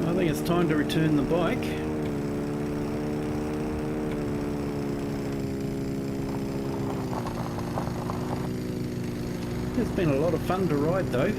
Speaker 1: I think it's time to return the bike. It's been a lot of fun to ride though.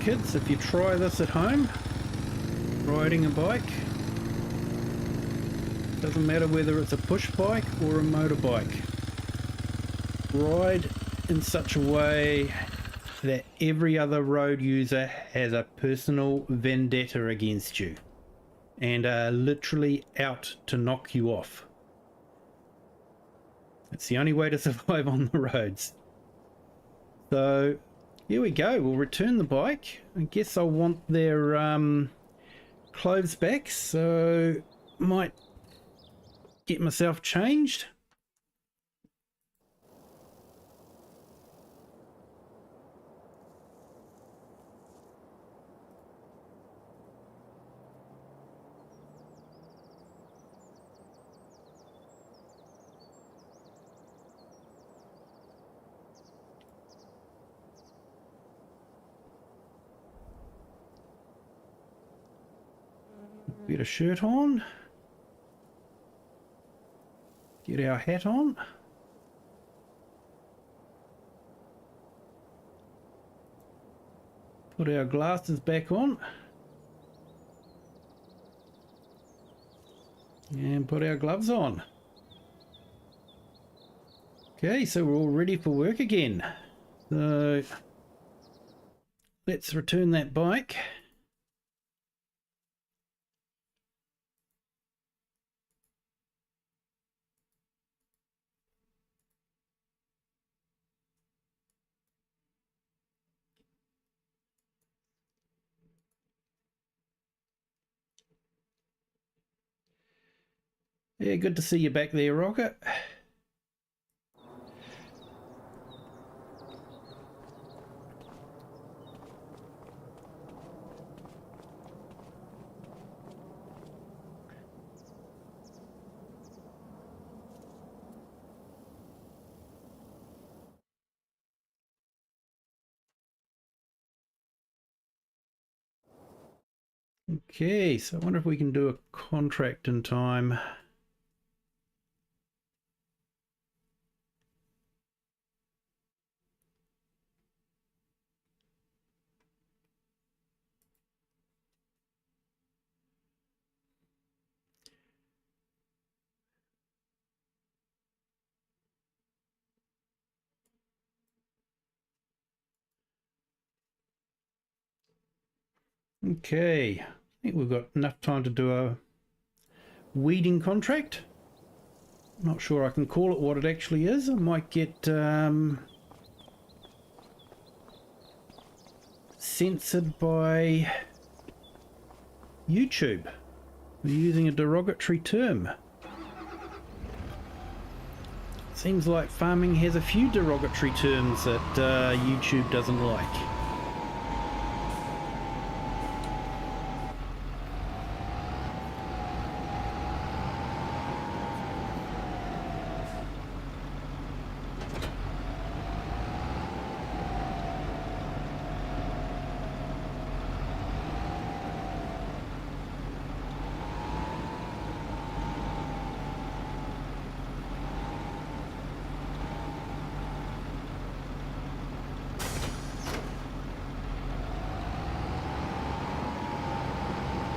Speaker 1: Kids, if you try this at home, riding a bike, doesn't matter whether it's a push bike or a motorbike, ride in such a way that every other road user has a personal vendetta against you and are literally out to knock you off. It's the only way to survive on the roads. So here we go, we'll return the bike. I guess I'll want their clothes back, so might get myself changed. Get a shirt on, get our hat on, put our glasses back on, and put our gloves on. Okay, so we're all ready for work again. So let's return that bike. Yeah, good to see you back there, Rocket. Okay, so I wonder if we can do a contract in time. Okay, I think we've got enough time to do a weeding contract. Not sure I can call it what it actually is. I might get censored by YouTube for using a derogatory term. Seems like farming has a few derogatory terms that YouTube doesn't like.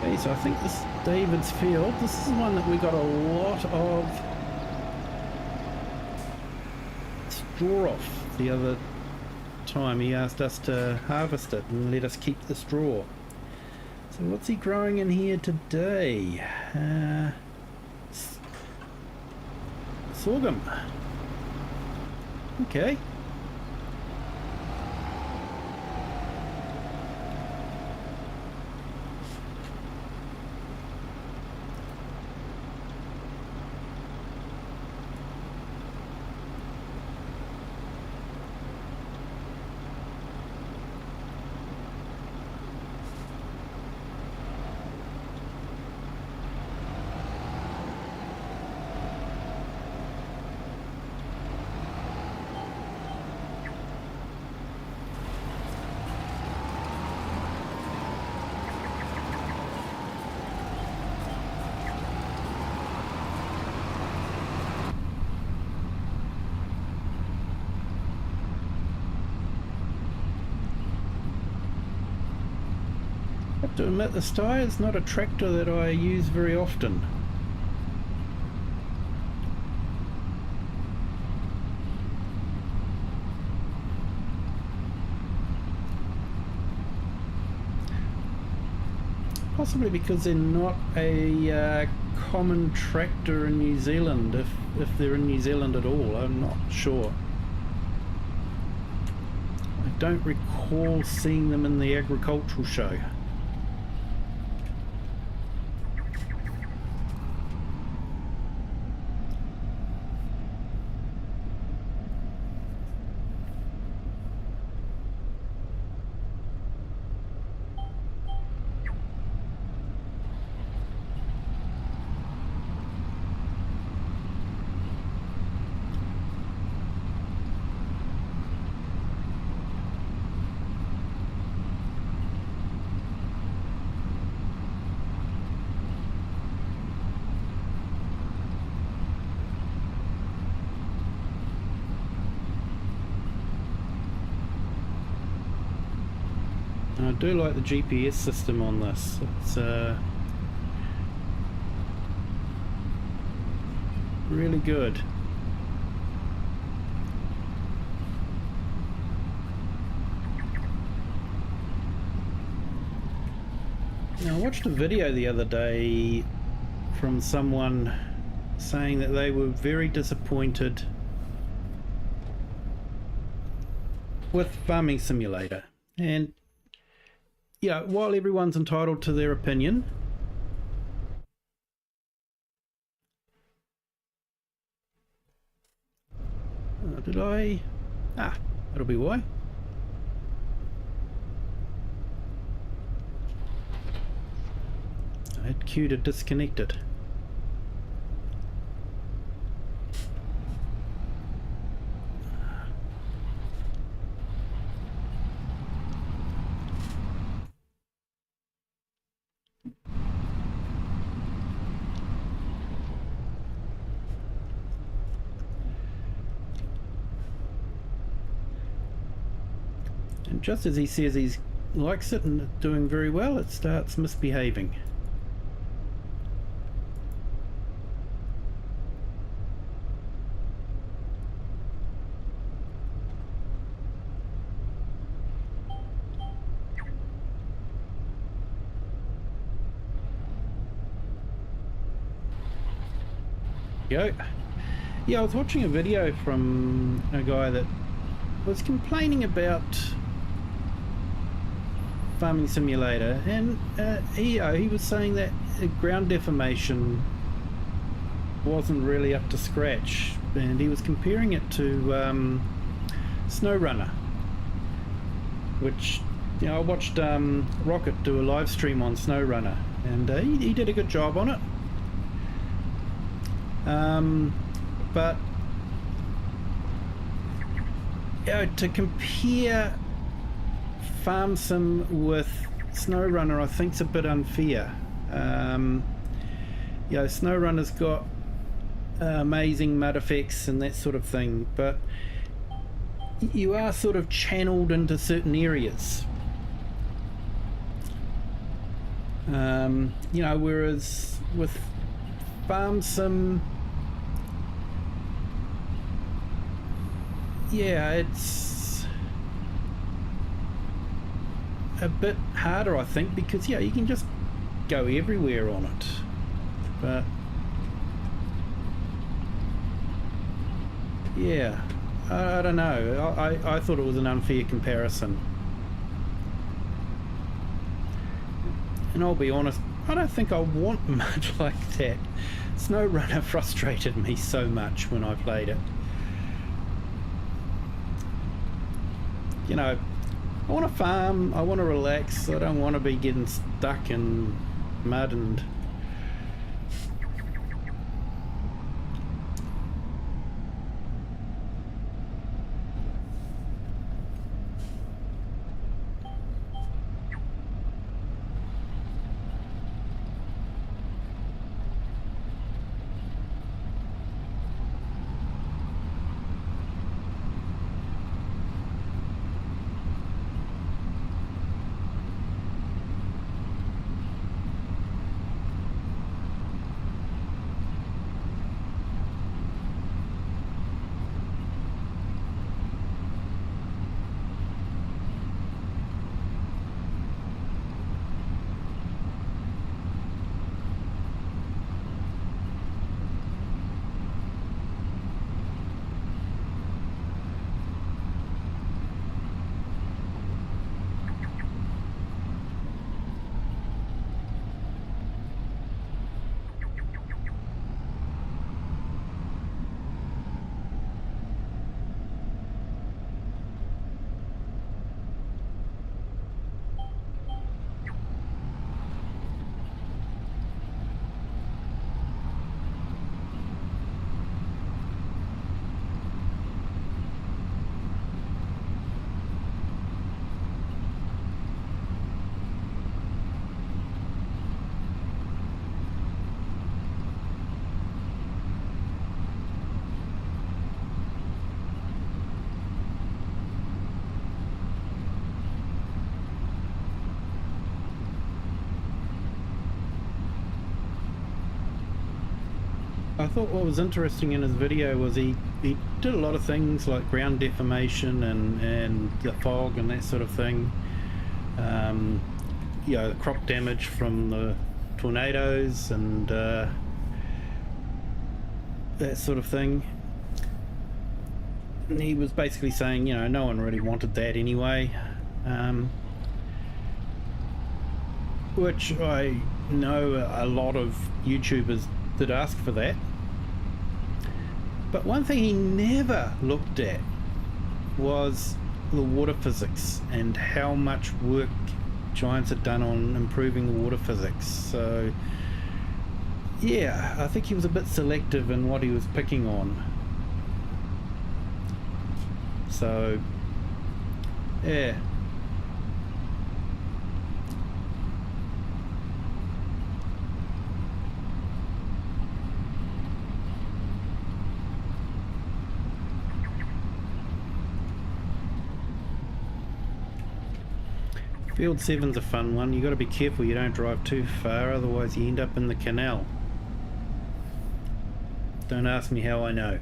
Speaker 1: Okay, so I think this is David's field. This is one that we got a lot of straw off the other time. He asked us to harvest it and let us keep the straw. So what's he growing in here today? Sorghum. Okay. I have to admit, the Steyr is not a tractor that I use very often. Possibly because they're not a common tractor in New Zealand, if they're in New Zealand at all. I'm not sure. I don't recall seeing them in the agricultural show. I do like the GPS system on this. It's really good. Now, I watched a video the other day from someone saying that they were very disappointed with Farming Simulator. And yeah, while everyone's entitled to their opinion, did I? Ah, that'll be why. I had Q to disconnect it. And just as he says he likes it and doing very well, it starts misbehaving. Go. Yeah, I was watching a video from a guy that was complaining about Farming Simulator, and he was saying that ground deformation wasn't really up to scratch, and he was comparing it to SnowRunner, which, you know, I watched Rocket do a live stream on SnowRunner, and he did a good job on it. But you know, to compare Farm Sim with SnowRunner, I think it's a bit unfair. You know, SnowRunner's got amazing mud effects and that sort of thing, but you are sort of channeled into certain areas. You know, whereas with Farm Sim, yeah, a bit harder, I think, because yeah, you can just go everywhere on it. But yeah, I don't know. I thought it was an unfair comparison. And I'll be honest, I don't think I want much like that. SnowRunner frustrated me so much when I played it. You know, I want to farm, I want to relax, I don't want to be getting stuck in mud and... I thought what was interesting in his video was he did a lot of things like ground deformation and the fog and that sort of thing. You know, crop damage from the tornadoes and that sort of thing. And he was basically saying, you know, no one really wanted that anyway. Which I know a lot of YouTubers did ask for that. But one thing he never looked at was the water physics and how much work Giants had done on improving the water physics. So yeah, I think he was a bit selective in what he was picking on. So yeah. Field 7's a fun one. You got to be careful you don't drive too far, otherwise you end up in the canal. Don't ask me how I know.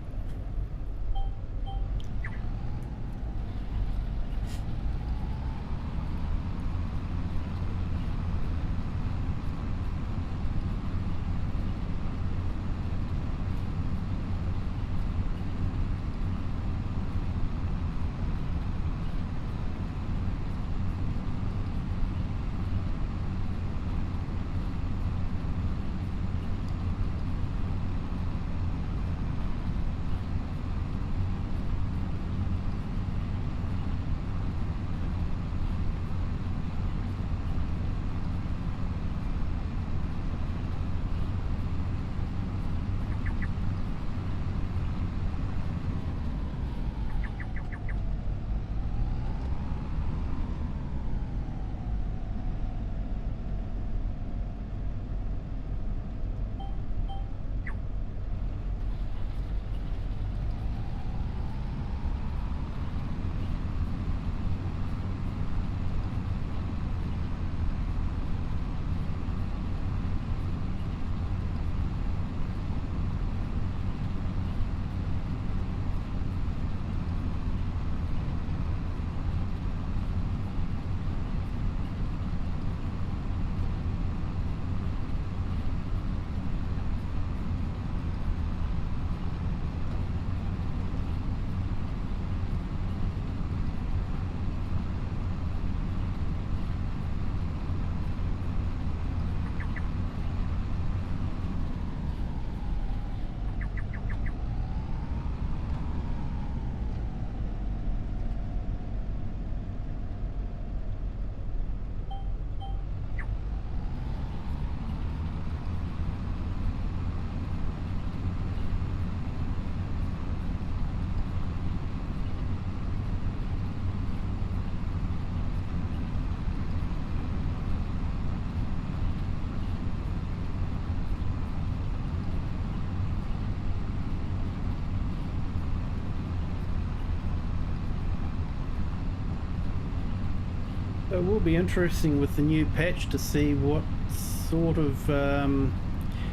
Speaker 1: It will be interesting with the new patch to see what sort of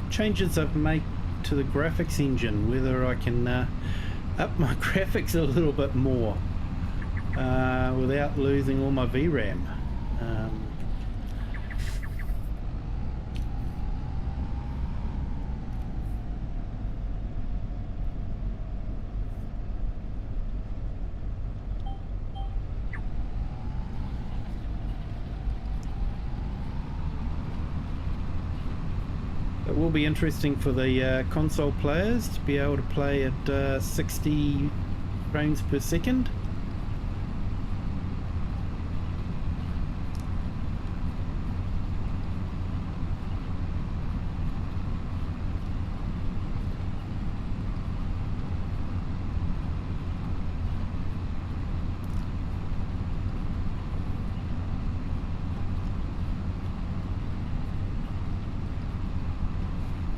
Speaker 1: changes I've made to the graphics engine, whether I can up my graphics a little bit more without losing all my VRAM. It will be interesting for the console players to be able to play at 60 frames per second.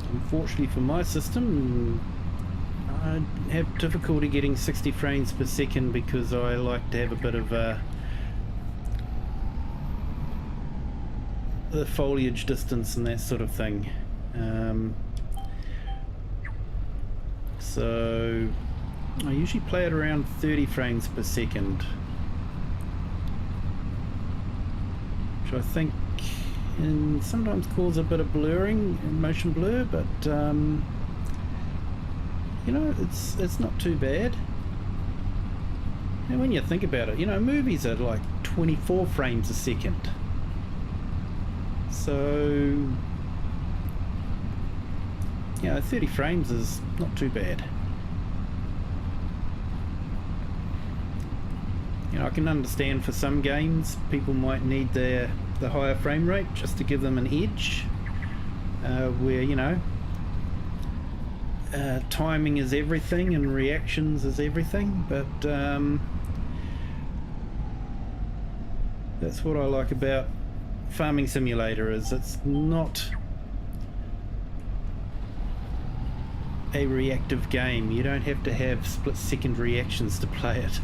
Speaker 1: Unfortunately for my system, I have difficulty getting 60 frames per second because I like to have a bit of the foliage distance and that sort of thing. So I usually play at around 30 frames per second, which I think and sometimes cause a bit of blurring and motion blur, but you know, it's not too bad. And when you think about it, you know, movies are like 24 frames a second, so you know, 30 frames is not too bad. You know, I can understand for some games people might need the higher frame rate just to give them an edge, where, you know, timing is everything and reactions is everything, but that's what I like about Farming Simulator, is it's not a reactive game. You don't have to have split-second reactions to play it.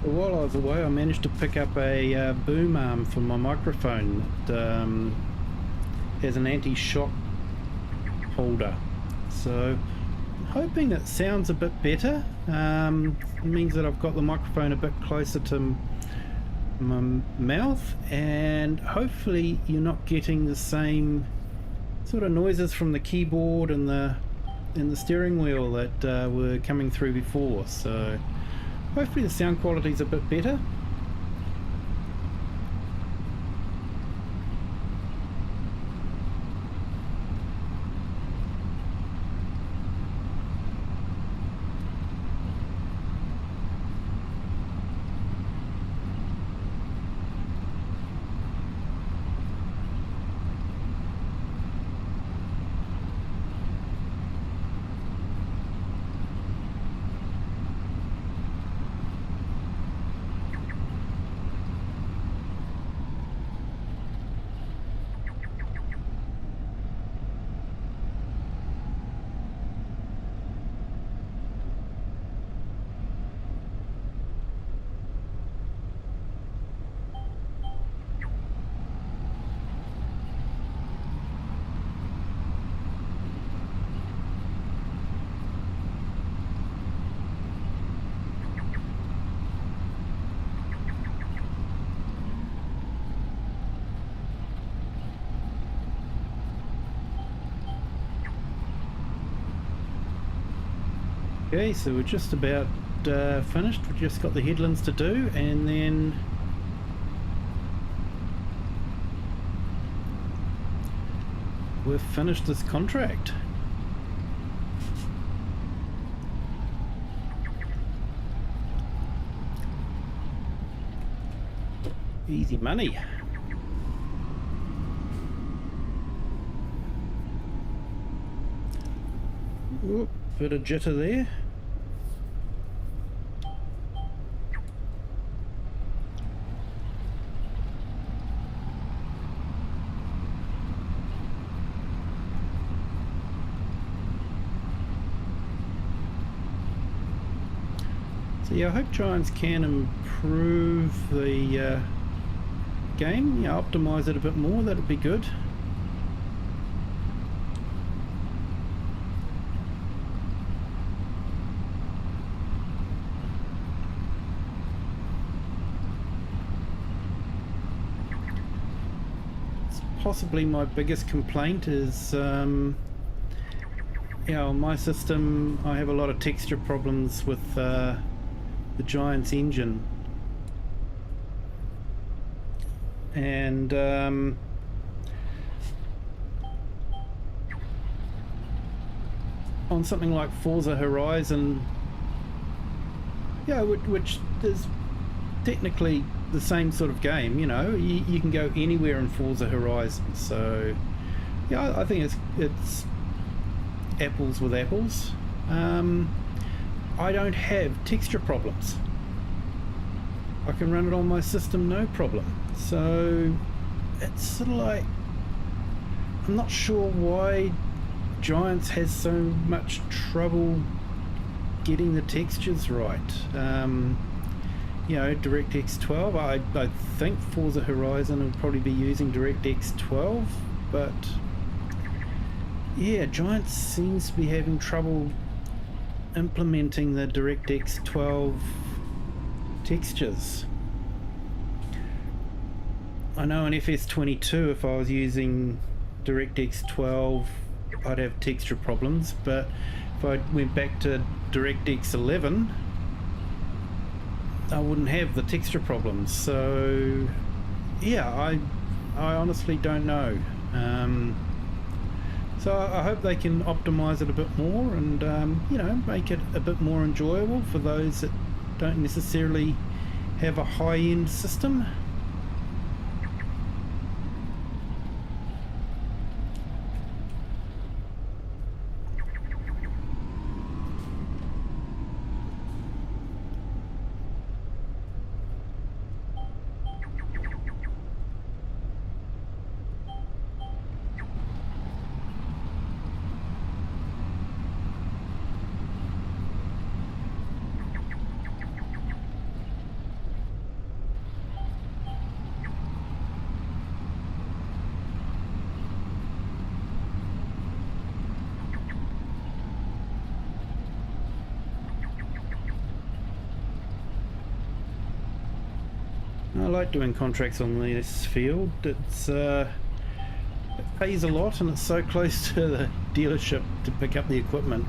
Speaker 1: While I was away, I managed to pick up a boom arm for my microphone that has an anti-shock holder, so I'm hoping it sounds a bit better. It means that I've got the microphone a bit closer to my mouth, and hopefully you're not getting the same sort of noises from the keyboard and the in the steering wheel that were coming through before, so hopefully the sound quality is a bit better. Okay, so we're just about finished. We've just got the headlands to do, and then we've finished this contract. Easy money. Oop, bit of jitter there. So yeah, I hope Giants can improve the game, yeah, optimize it a bit more. That'd be good. Possibly my biggest complaint is yeah, on my system I have a lot of texture problems with the Giants engine, and on something like Forza Horizon, yeah, which is technically the same sort of game, you know, you can go anywhere in Forza Horizon, so yeah, I think it's apples with apples. I don't have texture problems. I can run it on my system no problem, so it's sort of like, I'm not sure why Giants has so much trouble getting the textures right. You know, DirectX 12, I think Forza Horizon will probably be using DirectX 12, but yeah, Giants seems to be having trouble implementing the DirectX 12 textures. I know in FS25 if I was using DirectX 12 I'd have texture problems, but if I went back to DirectX 11 I wouldn't have the texture problems. So yeah, I honestly don't know. So I hope they can optimize it a bit more and you know, make it a bit more enjoyable for those that don't necessarily have a high-end system. I like doing contracts on this field. It's pays a lot and it's so close to the dealership to pick up the equipment.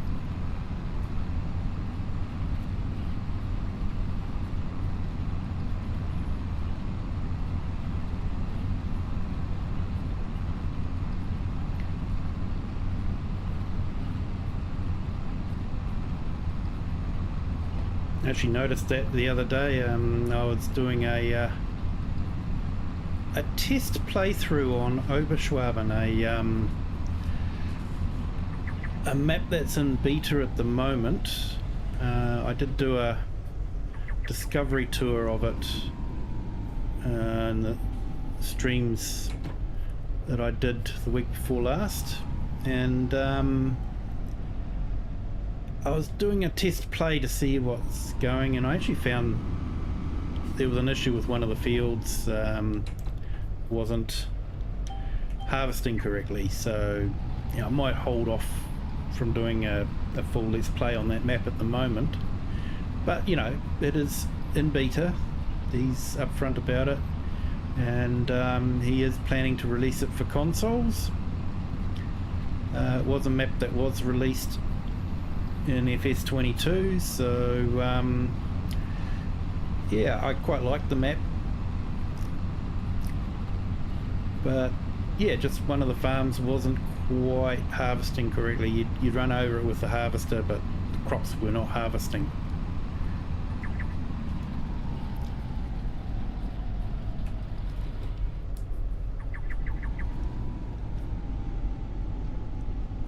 Speaker 1: I actually noticed that the other day. I was doing a test playthrough on Oberschwaben, a map that's in beta at the moment. I did do a discovery tour of it in the streams that I did the week before last, and I was doing a test play to see what's going, and I actually found there was an issue with one of the fields. Wasn't harvesting correctly, so I might hold off from doing a full let's play on that map at the moment. But it is in beta. He's upfront about it, and he is planning to release it for consoles. It was a map that was released in FS25, so yeah, I quite like the map. But yeah, just one of the farms wasn't quite harvesting correctly. You'd run over it with the harvester, but the crops were not harvesting.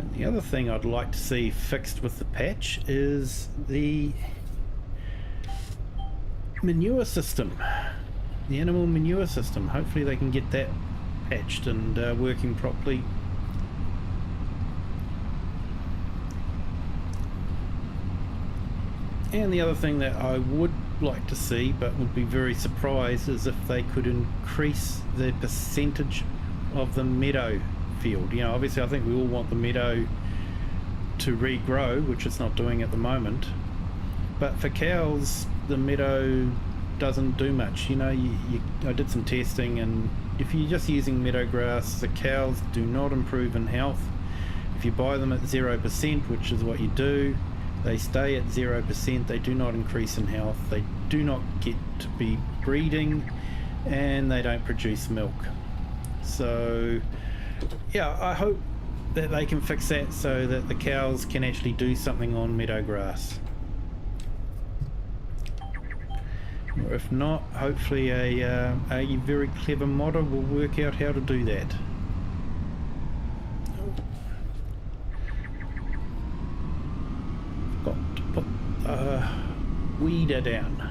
Speaker 1: And the other thing I'd like to see fixed with the patch is the manure system, the animal manure system. Hopefully they can get that patched and working properly. And the other thing that I would like to see, but would be very surprised, is if they could increase the percentage of the meadow field. Obviously I think we all want the meadow to regrow, which it's not doing at the moment, but for cows the meadow doesn't do much. I did some testing, and if you're just using meadow grass, the cows do not improve in health. If you buy them at 0%, which is what you do, they stay at 0%. They do not increase in health. They do not get to be breeding, and they don't produce milk. So yeah, I hope that they can fix that so that the cows can actually do something on meadow grass. Or if not, hopefully a very clever modder will work out how to do that. Forgot to put weeder down.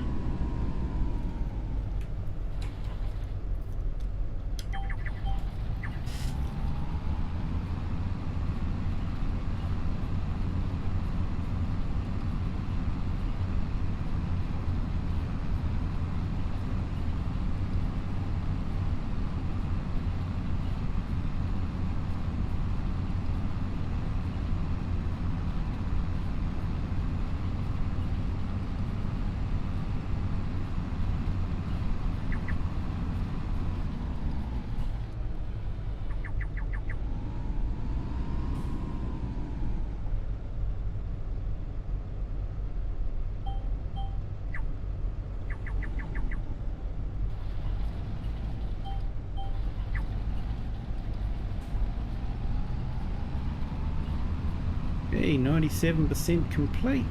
Speaker 1: Okay, 97% complete.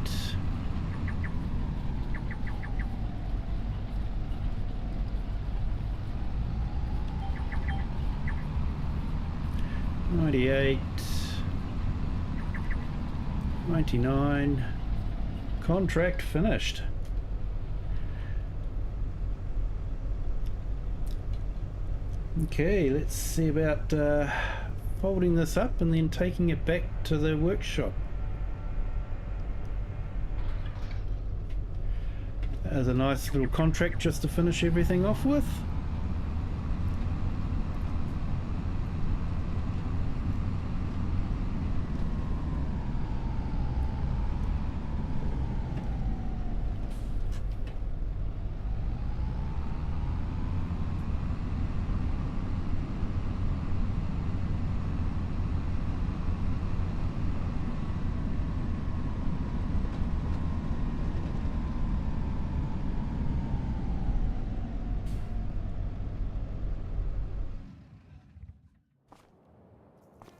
Speaker 1: $98, $99, contract finished. Okay, let's see about folding this up and then taking it back to the workshop. There's a nice little contract just to finish everything off with.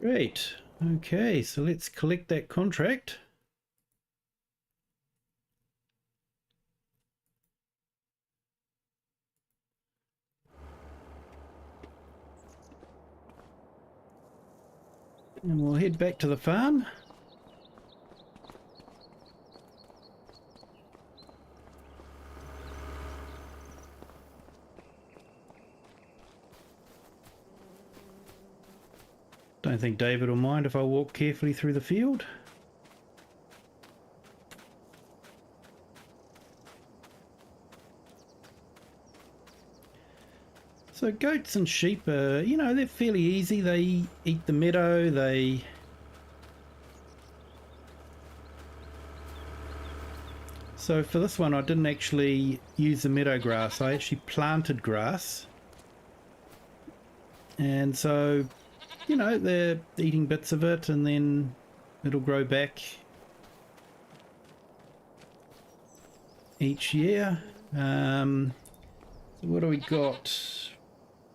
Speaker 1: Great. Okay, so let's collect that contract. And we'll head back to the farm. Don't think David will mind if I walk carefully through the field. So goats and sheep are, you know, they're fairly easy. They eat the meadow, So for this one I didn't actually use the meadow grass, I actually planted grass. And so, you know, they're eating bits of it and then it'll grow back each year. So what do we got?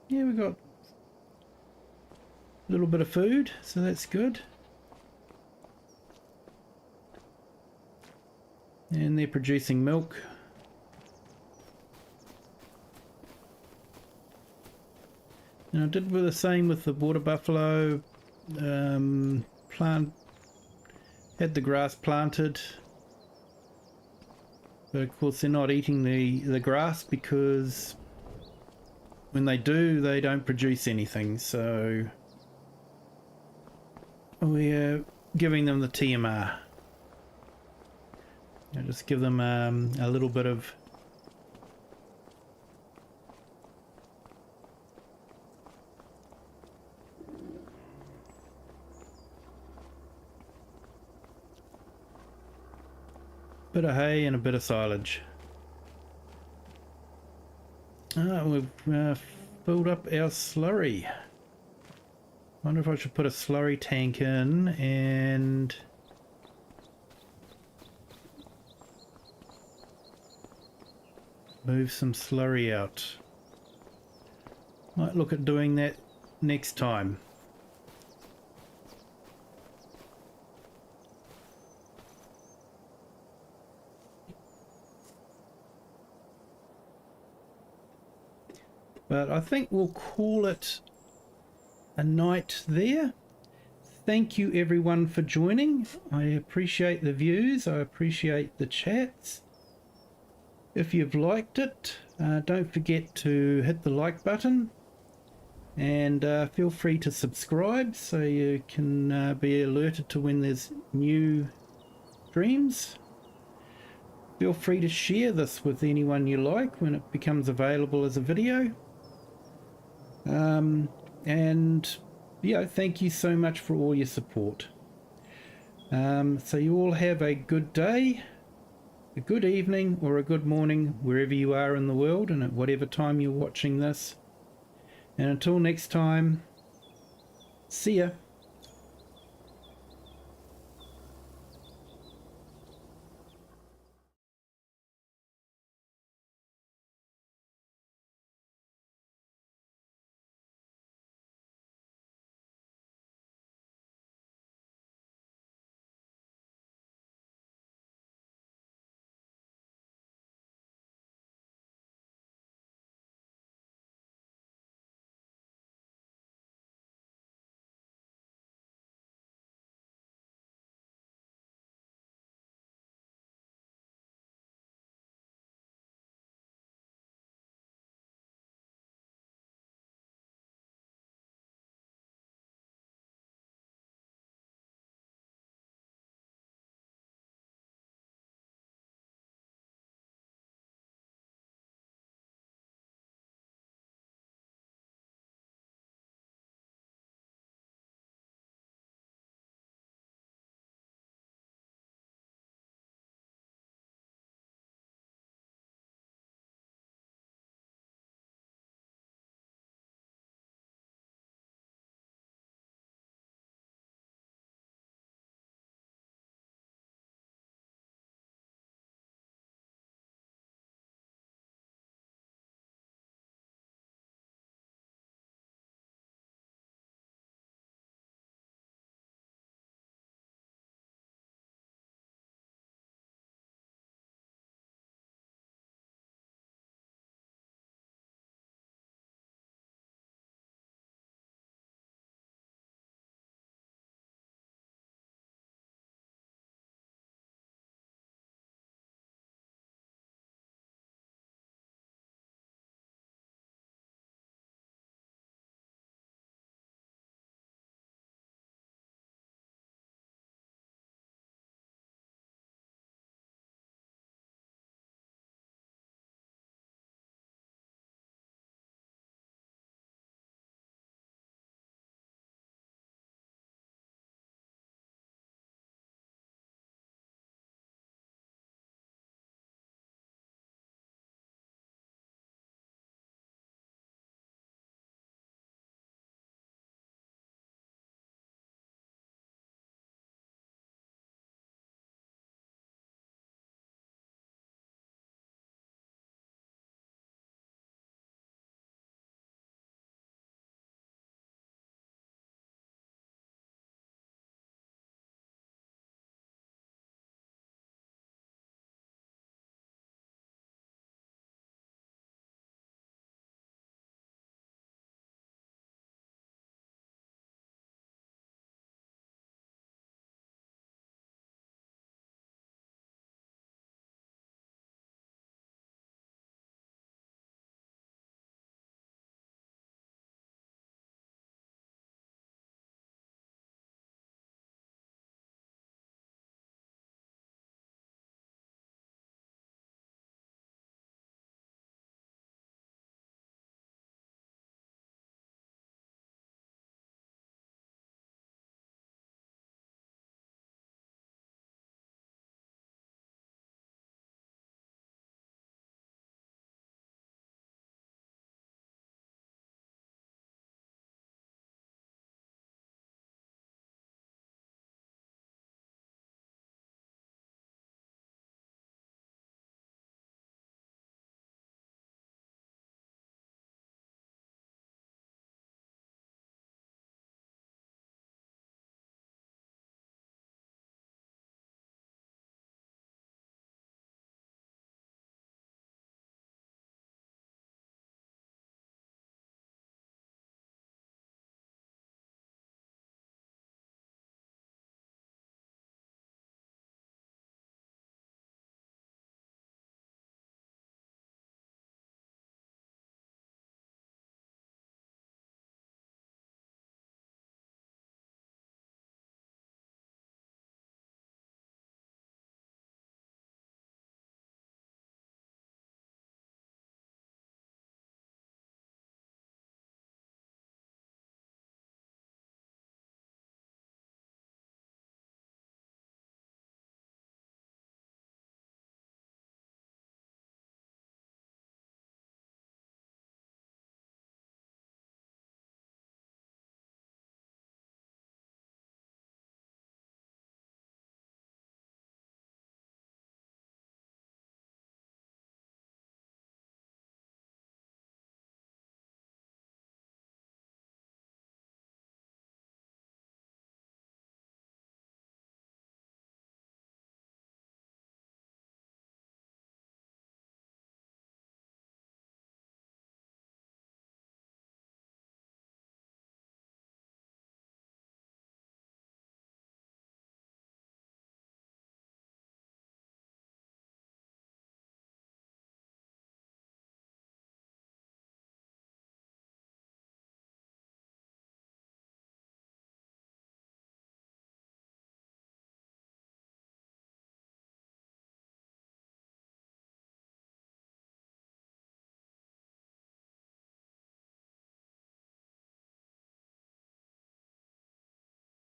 Speaker 1: Yeah, we got a little bit of food, so that's good. And they're producing milk. Now I did the same with the water buffalo. Had the grass planted, but of course they're not eating the grass because when they do, they don't produce anything. So we're giving them the TMR. I'll just give them a little bit of hay and a bit of silage. We've filled up our slurry. Wonder if I should put a slurry tank in and move some slurry out. Might look at doing that next time. But I think we'll call it a night there. Thank you everyone for joining. I appreciate the views. I appreciate the chats. If you've liked it, don't forget to hit the like button. And feel free to subscribe so you can be alerted to when there's new streams. Feel free to share this with anyone you like when it becomes available as a video. And yeah, thank you so much for all your support. So you all have a good day, a good evening, or a good morning wherever you are in the world and at whatever time you're watching this. And until next time, see ya.